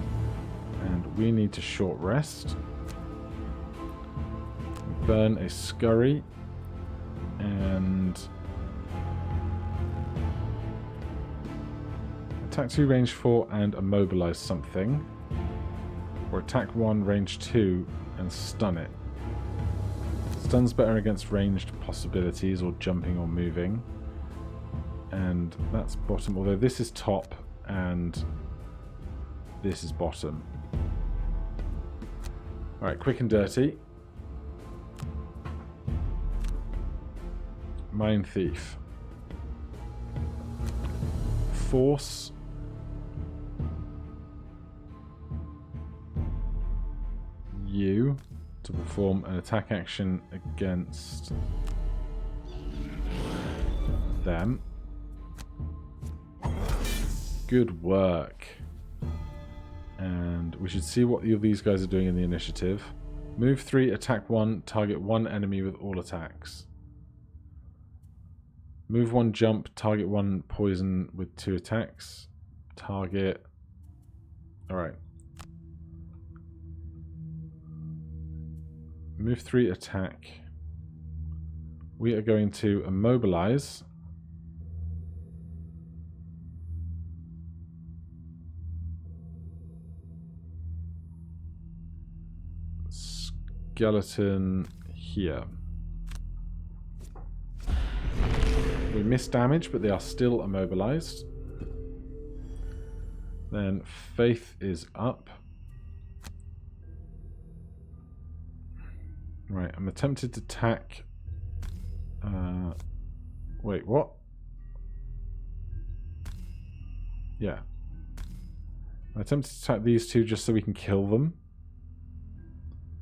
And we need to short rest. Burn a scurry. And attack 2, range 4 and immobilize something. Or attack 1, range 2 and stun it. Stun's better against ranged possibilities or jumping or moving. And that's bottom, although this is top and this is bottom. Alright, quick and dirty. Mine Thief. Force. You to perform an attack action against them. Good work. And we should see what these guys are doing in the initiative. Move 3, attack 1, target 1 enemy with all attacks. Move 1, jump, target 1 poison with 2 attacks. Target. Alright. Move 3, attack. We are going to immobilize. Skeleton here. We missed damage, but they are still immobilized. Then Faith is up. Right, I'm tempted to attack. Wait, what? Yeah. I'm tempted to attack these two just so we can kill them.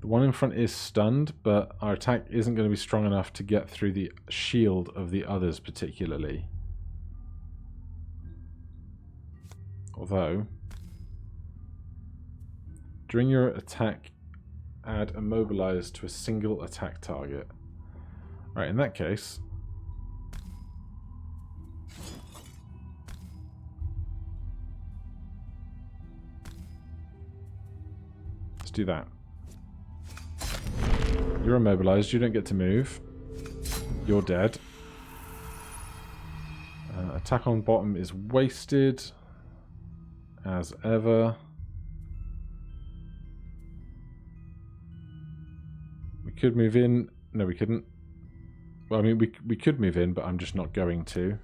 The one in front is stunned, but our attack isn't going to be strong enough to get through the shield of the others particularly. Although, during your attack, add immobilize to a single attack target. Right, in that case, let's do that. You're immobilized, you don't get to move. You're dead. Attack on bottom is wasted, as ever. We could move in. No, we couldn't. Well, I mean, we could move in, but I'm just not going to.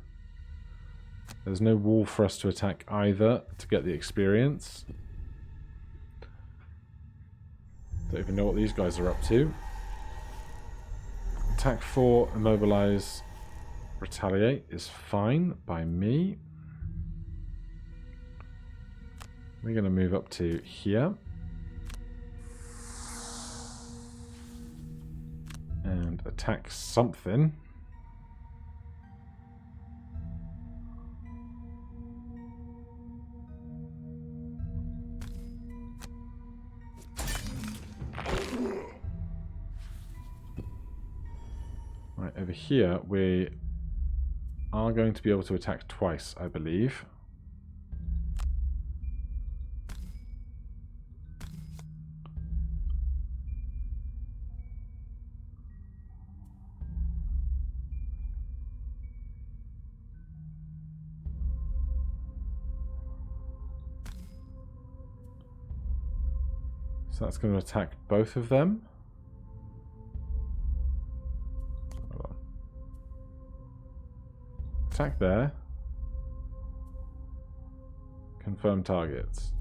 There's no wall for us to attack either to get the experience. Don't even know what these guys are up to. Attack 4, immobilize, retaliate is fine by me. We're going to move up to here. And attack something. Right, over here we are going to be able to attack twice, I believe. So that's going to attack both of them. Hold on. Attack there. Confirm targets.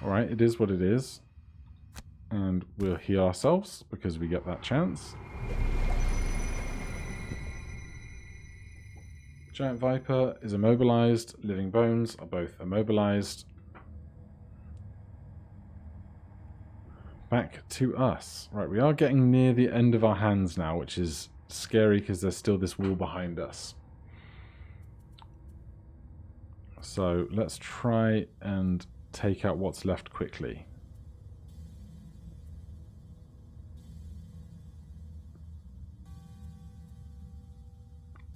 Alright, it is what it is. And we'll heal ourselves because we get that chance. Giant Viper is immobilized. Living Bones are both immobilized. Back to us. Right, we are getting near the end of our hands now, which is scary because there's still this wall behind us. So let's try and take out what's left quickly.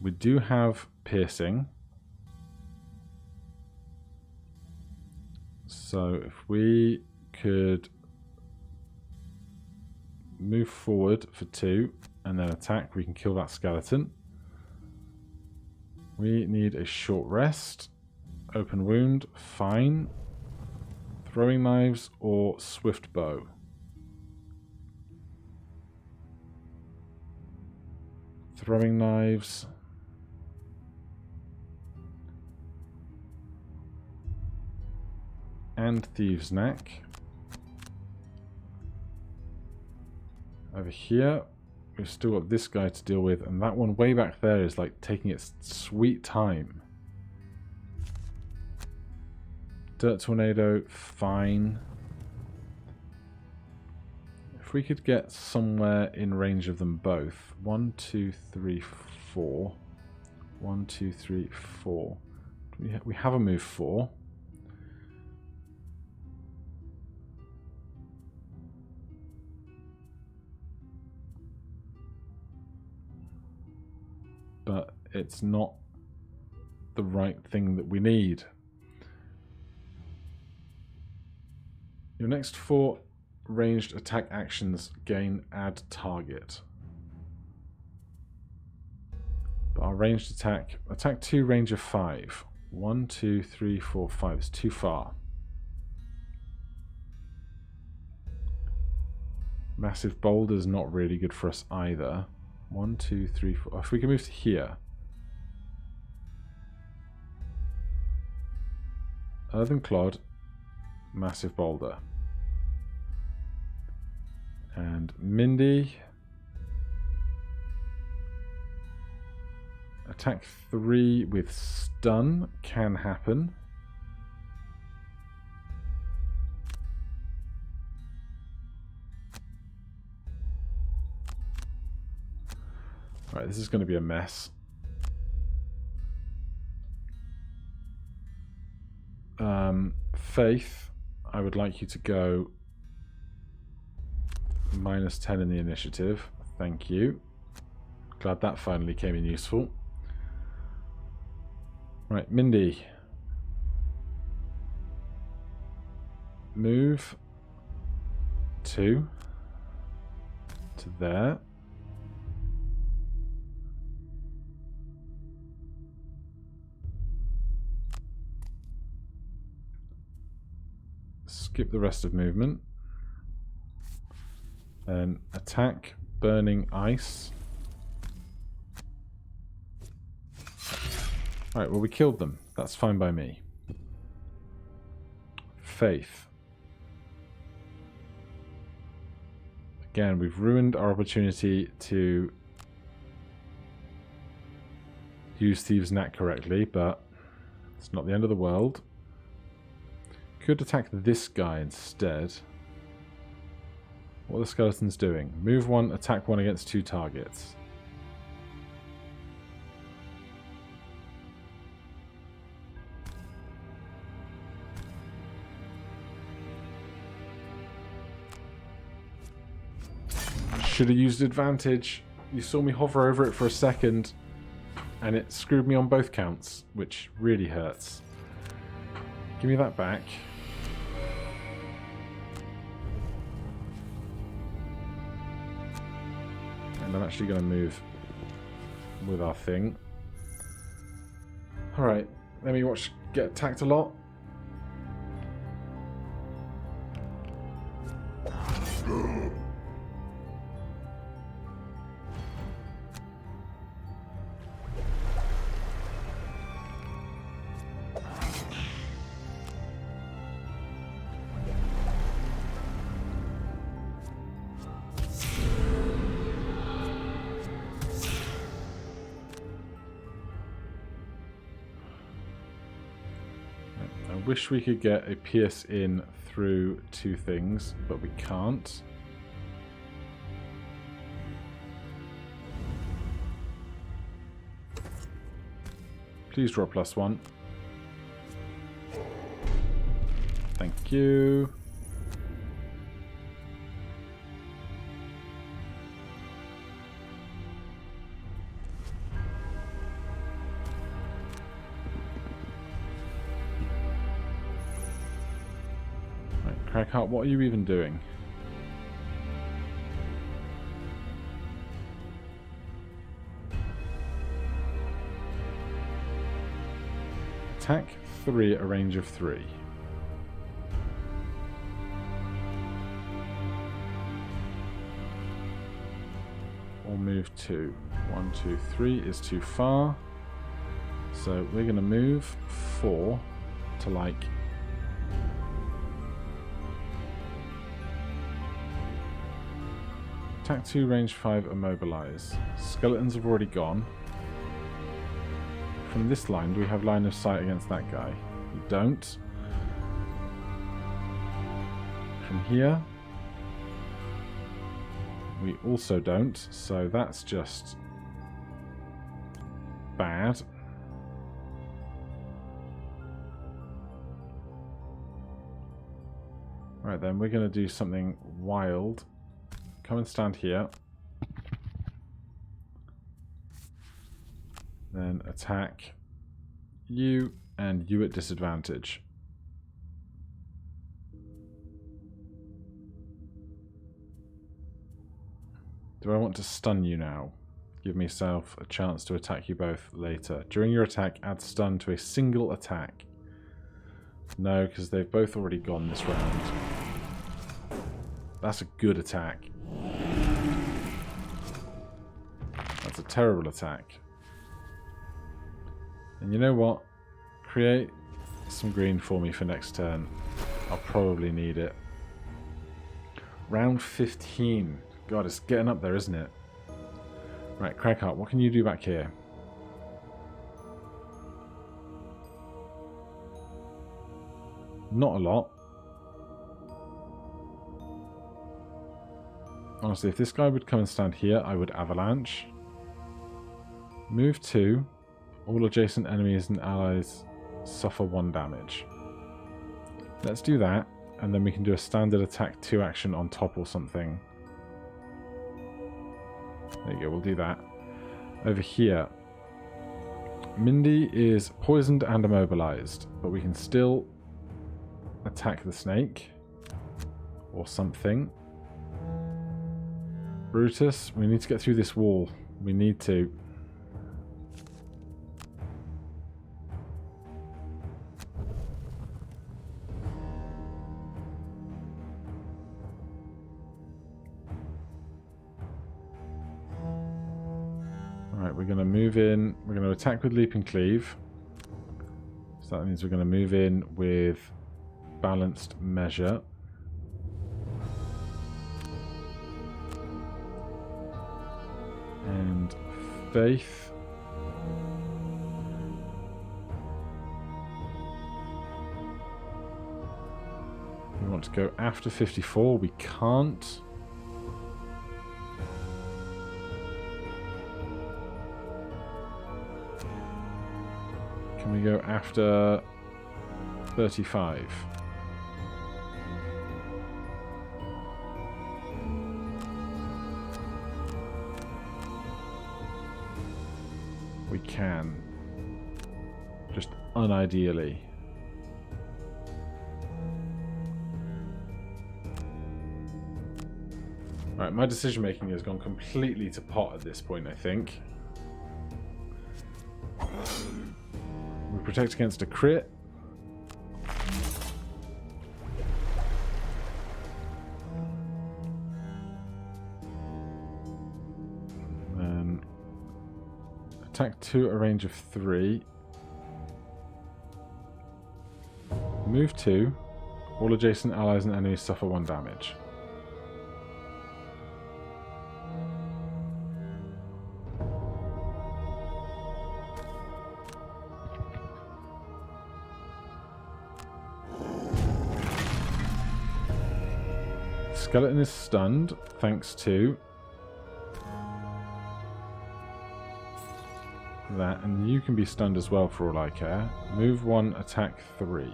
We do have piercing. So if we could move forward for 2 and then attack. We can kill that skeleton. We need a short rest. Open wound, fine. Throwing knives or swift bow. Throwing knives. And Thieves' Knack. Over here, we've still got this guy to deal with, and that one way back there is like taking its sweet time. Dirt Tornado, fine. If we could get somewhere in range of them both. 1, 2, 3, 4. 1, 2, 3, 4. We have a move 4. But it's not the right thing that we need. Your next 4 ranged attack actions gain add target. But our ranged attack 2, range of 5. 1, 2, 3, 4, 5 is too far. Massive boulder's not really good for us either. 1, 2, 3, 4. Oh, if we can move to here. Earthen Clod, massive boulder. And Mindy. Attack 3 with stun can happen. Right, this is going to be a mess. Faith, I would like you to go -10 in the initiative. Thank you. Glad that finally came in useful. Right, Mindy. Move 2 to there. Skip the rest of movement. Then attack burning ice. Alright, well we killed them. That's fine by me. Faith. Again, we've ruined our opportunity to use Thieves' Knack correctly, but it's not the end of the world. Could attack this guy instead. What are the skeletons doing? Move 1, attack 1 against 2 targets. Should have used advantage. You saw me hover over it for a second and it screwed me on both counts, which really hurts. Give me that back. And I'm actually going to move with our thing. Alright, let me watch get attacked a lot. I wish we could get a pierce in through 2 things, but we can't. Please draw +1. Thank you. Crackheart, what are you even doing? attack 3 at a range of 3. Or move 2. 1, 2, 3 is too far. So we're going to move 4 to like... Attack 2, range 5, immobilize. Skeletons have already gone. From this line, do we have line of sight against that guy? We don't. From here, we also don't, so that's just bad. Right then, we're going to do something wild. Come and stand here. Then attack you and you at disadvantage. Do I want to stun you now? Give myself a chance to attack you both later. During your attack, add stun to a single attack. No, because they've both already gone this round. That's a good attack. That's a terrible attack. And you know what? Create some green for me for next turn. I'll probably need it. Round 15. God, it's getting up there, isn't it? Right, Cragheart, what can you do back here? Not a lot. Honestly, if this guy would come and stand here, I would avalanche. Move 2. All adjacent enemies and allies suffer 1 damage. Let's do that, and then we can do a standard attack 2 action on top or something. There you go, we'll do that. Over here, Mindy is poisoned and immobilized, but we can still attack the snake or something. Brutus, we need to get through this wall. We need to. Alright, we're going to move in. We're going to attack with Leap and Cleave. So that means we're going to move in with Balanced Measure. And Faith. We want to go after 54. We can't. Can we go after 35? We can. Just unideally. Right, my decision making has gone completely to pot at this point, I think. We protect against a crit. Then attack 2 at a range of 3. Move 2. All adjacent allies and enemies suffer 1 damage. Skeleton is stunned, thanks to that, and you can be stunned as well for all I care. Move 1, attack 3. We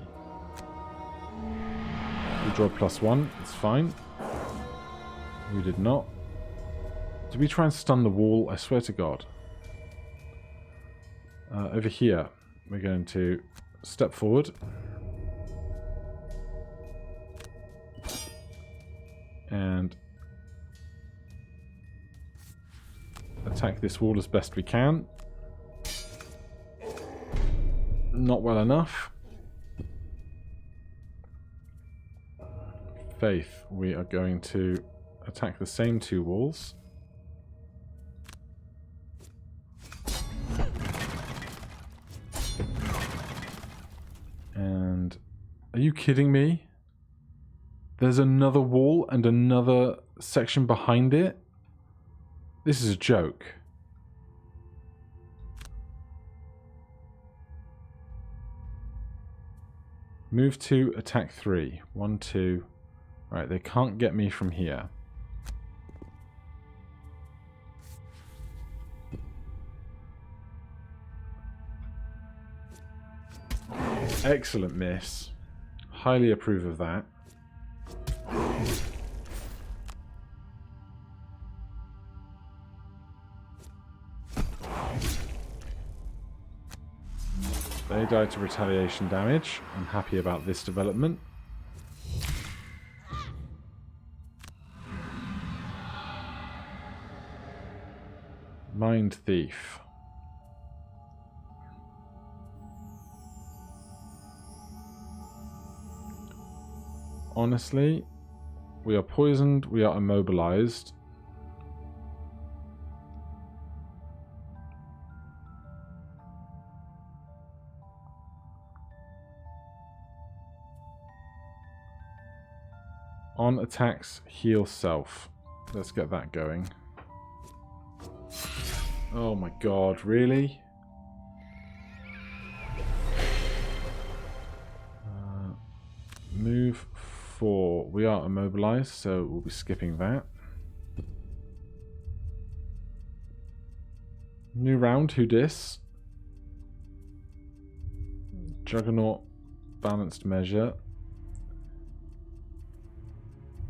draw +1, it's fine. We did not. Did we try and stun the wall? I swear to God. Over here, we're going to step forward. And attack this wall as best we can. Not well enough. Faith, we are going to attack the same two walls. And are you kidding me? There's another wall and another section behind it? This is a joke. Move 2, attack 3. 1, 2. Right, they can't get me from here. Excellent miss. Highly approve of that. They died to retaliation damage. I'm happy about this development. Mind Thief. Honestly, we are poisoned, we are immobilized. On attacks, heal self. Let's get that going. Oh my god, really? Move 4. We are immobilized, so we'll be skipping that. New round, who dis? Juggernaut, balanced measure.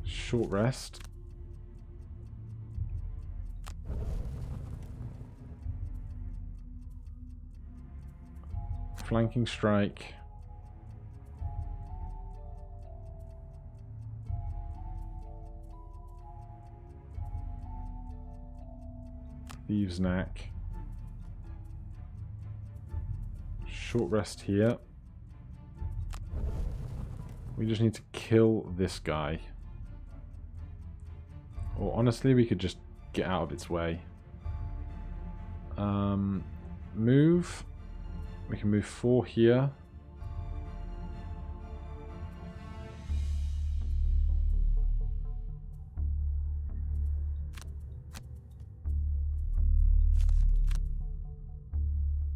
Short rest. Flanking strike. Thieves' Knack. Short rest here. We just need to kill this guy. Or honestly, we could just get out of its way. Move. We can move 4 here.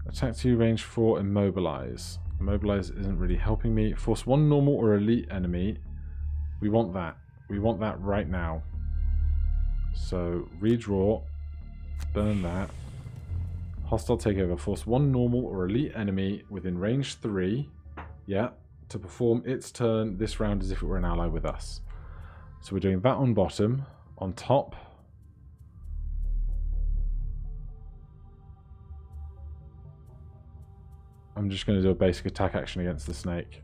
Attack 2, range 4, immobilize. Immobilize isn't really helping me. Force 1 normal or elite enemy. We want that. We want that right now. So, redraw. Burn that. Hostile takeover. Force 1 normal or elite enemy within range 3. Yeah. To perform its turn this round as if it were an ally with us. So we're doing that on bottom. On top. I'm just going to do a basic attack action against the snake.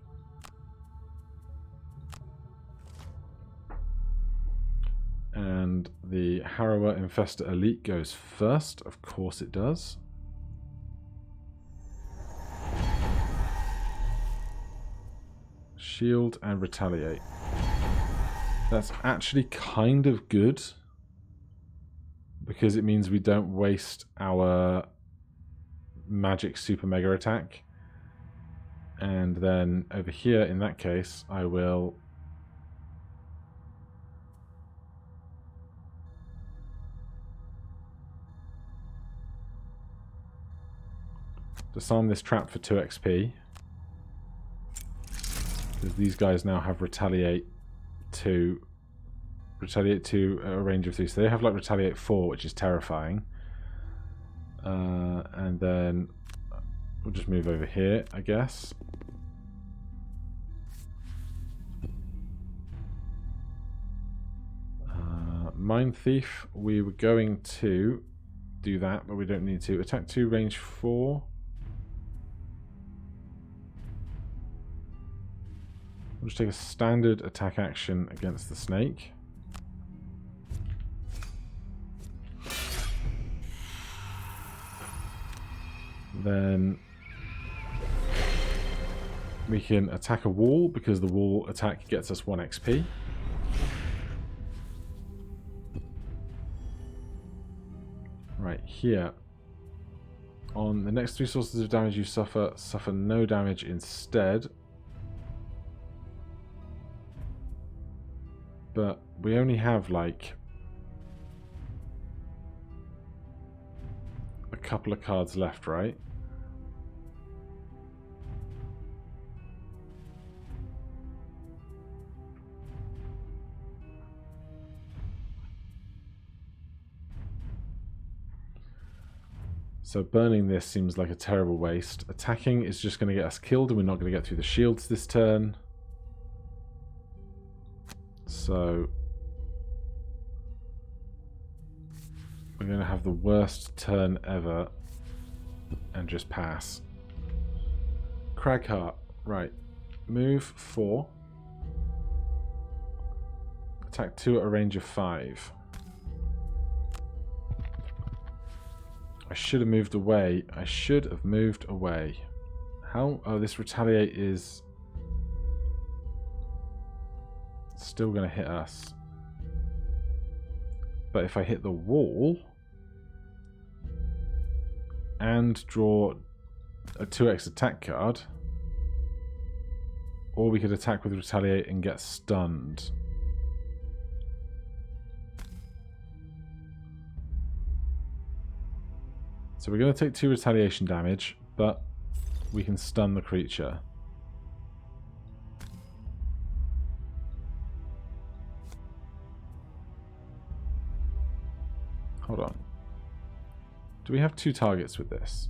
And the Harrower Infestor Elite goes first. Of course it does. Shield and retaliate. That's actually kind of good. Because it means we don't waste our magic super mega attack. And then over here, in that case, I will disarm this trap for 2 XP. Because these guys now have retaliate 2. Retaliate 2 at a range of 3. So they have like retaliate 4, which is terrifying. And then we'll just move over here, I guess. Mind Thief, we were going to do that, but we don't need to. Attack 2, range 4. We'll just take a standard attack action against the snake. Then We can attack a wall because the wall attack gets us 1 XP. Right, here. On the next 3 sources of damage you suffer no damage instead. But we only have like a couple of cards left, right? So burning this seems like a terrible waste. Attacking is just going to get us killed and we're not going to get through the shields this turn. So we're going to have the worst turn ever and just pass. Cragheart. Right. Move 4. Attack 2 at a range of 5. I should have moved away. I should have moved away. How? Oh, this retaliate is still going to hit us. But if I hit the wall and draw a 2x attack card, or we could attack with retaliate and get stunned. So we're going to take 2 retaliation damage, but we can stun the creature. Hold on. Do we have 2 targets with this?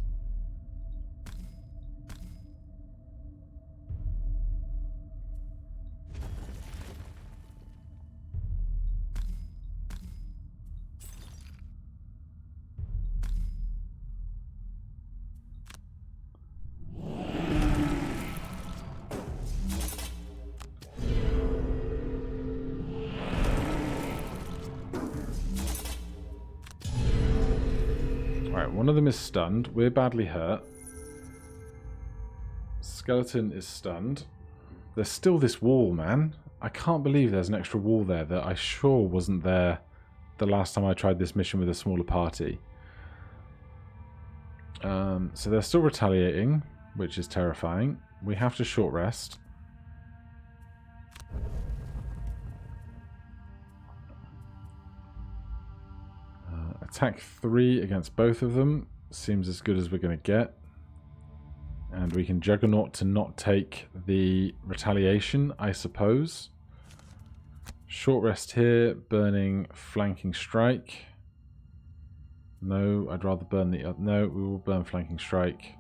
One of them is stunned. We're badly hurt. Skeleton is stunned. There's still this wall, man. I can't believe there's an extra wall there that I sure wasn't there the last time I tried this mission with a smaller party. So they're still retaliating, which is terrifying. We have to short rest. Attack 3 against both of them seems as good as we're going to get. And we can Juggernaut to not take the retaliation, I suppose. Short rest here, burning flanking strike. No, I'd rather burn the... No, we will burn flanking strike.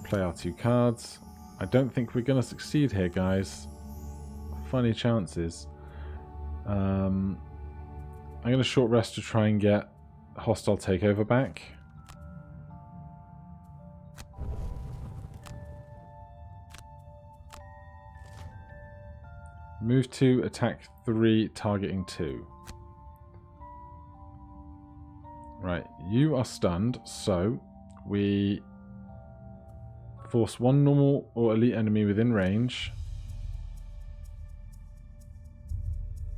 Play our 2 cards. I don't think we're going to succeed here, guys. Funny chances. I'm going to short rest to try and get hostile takeover back. Move 2, attack 3, targeting 2. Right, you are stunned, so we force 1 normal or elite enemy within range.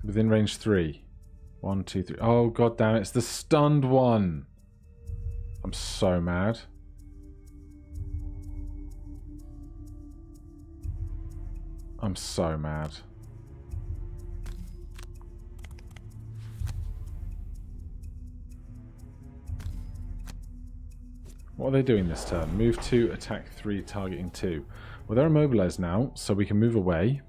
Within range 3. 1, 2, 3. Oh, god damn it. It's the stunned one. I'm so mad. I'm so mad. What are they doing this turn? Move 2, attack 3, targeting 2. Well, they're immobilized now, so we can move away.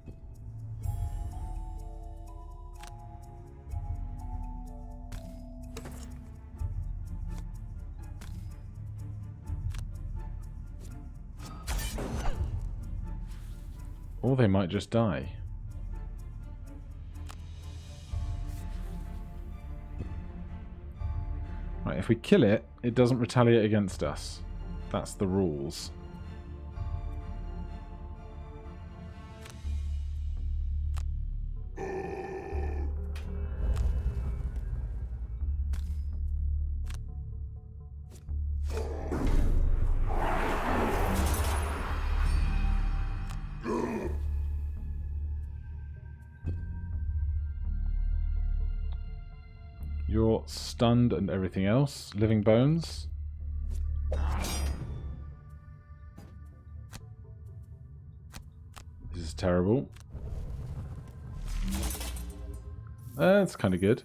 Or they might just die. Right, if we kill it, it doesn't retaliate against us. That's the rules. You're stunned and everything else. Living bones. This is terrible. That's kind of good.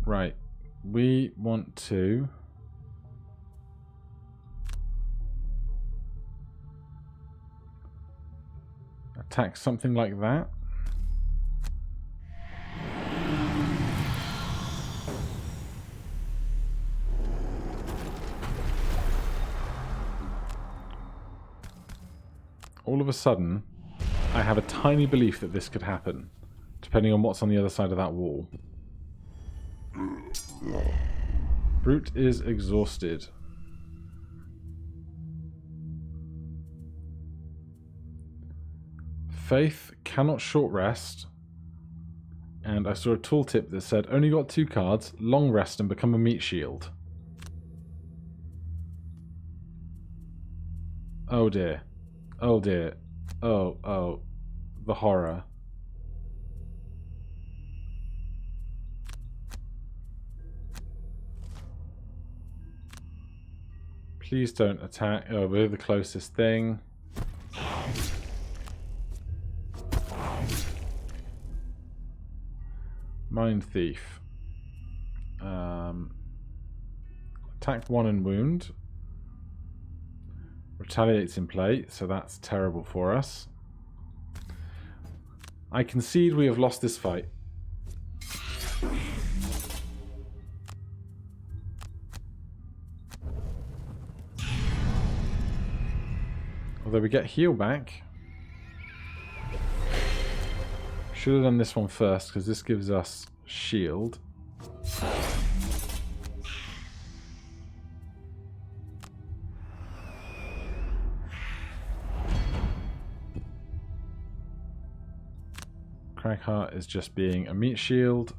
Right. We want to... attack something like that. All of a sudden, I have a tiny belief that this could happen, depending on what's on the other side of that wall. Brute is exhausted. Faith cannot short rest. And I saw a tooltip that said, only got 2 cards, long rest and become a meat shield. Oh dear. Oh dear. Oh. The horror. Please don't attack. Oh, we're the closest thing. Mind Thief. Attack 1 and wound. Retaliates in play, so that's terrible for us. I concede we have lost this fight. Although we get heal back. Should have done this one first, because this gives us shield. Crackheart is just being a meat shield.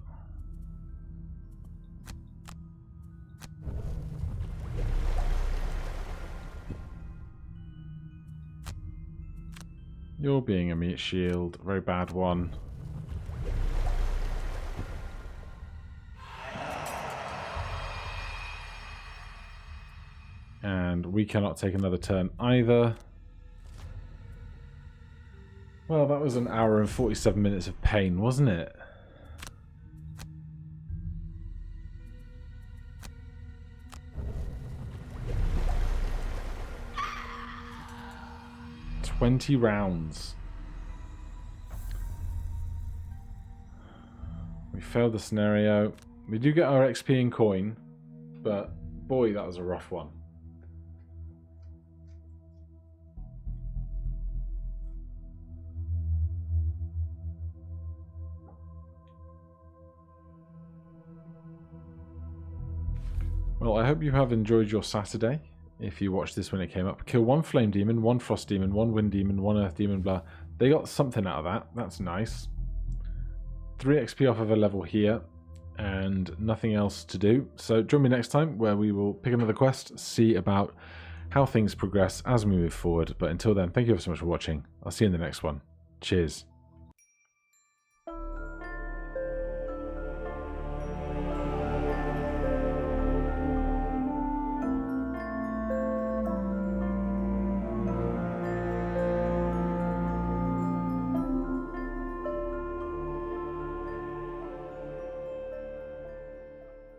You're being a meat shield. Very bad one. And we cannot take another turn either. Well, that was an hour and 47 minutes of pain, wasn't it? $20 rounds. We failed the scenario. We do get our XP in coin, but boy, that was a rough one. Well, I hope you have enjoyed your Saturday. If you watched this when it came up, kill 1 flame demon, 1 frost demon, 1 wind demon, 1 earth demon, blah. They got something out of that. That's nice. 3 XP off of a level here, and nothing else to do. So join me next time, where we will pick another quest, see about how things progress as we move forward. But until then, thank you so much for watching. I'll see you in the next one. Cheers.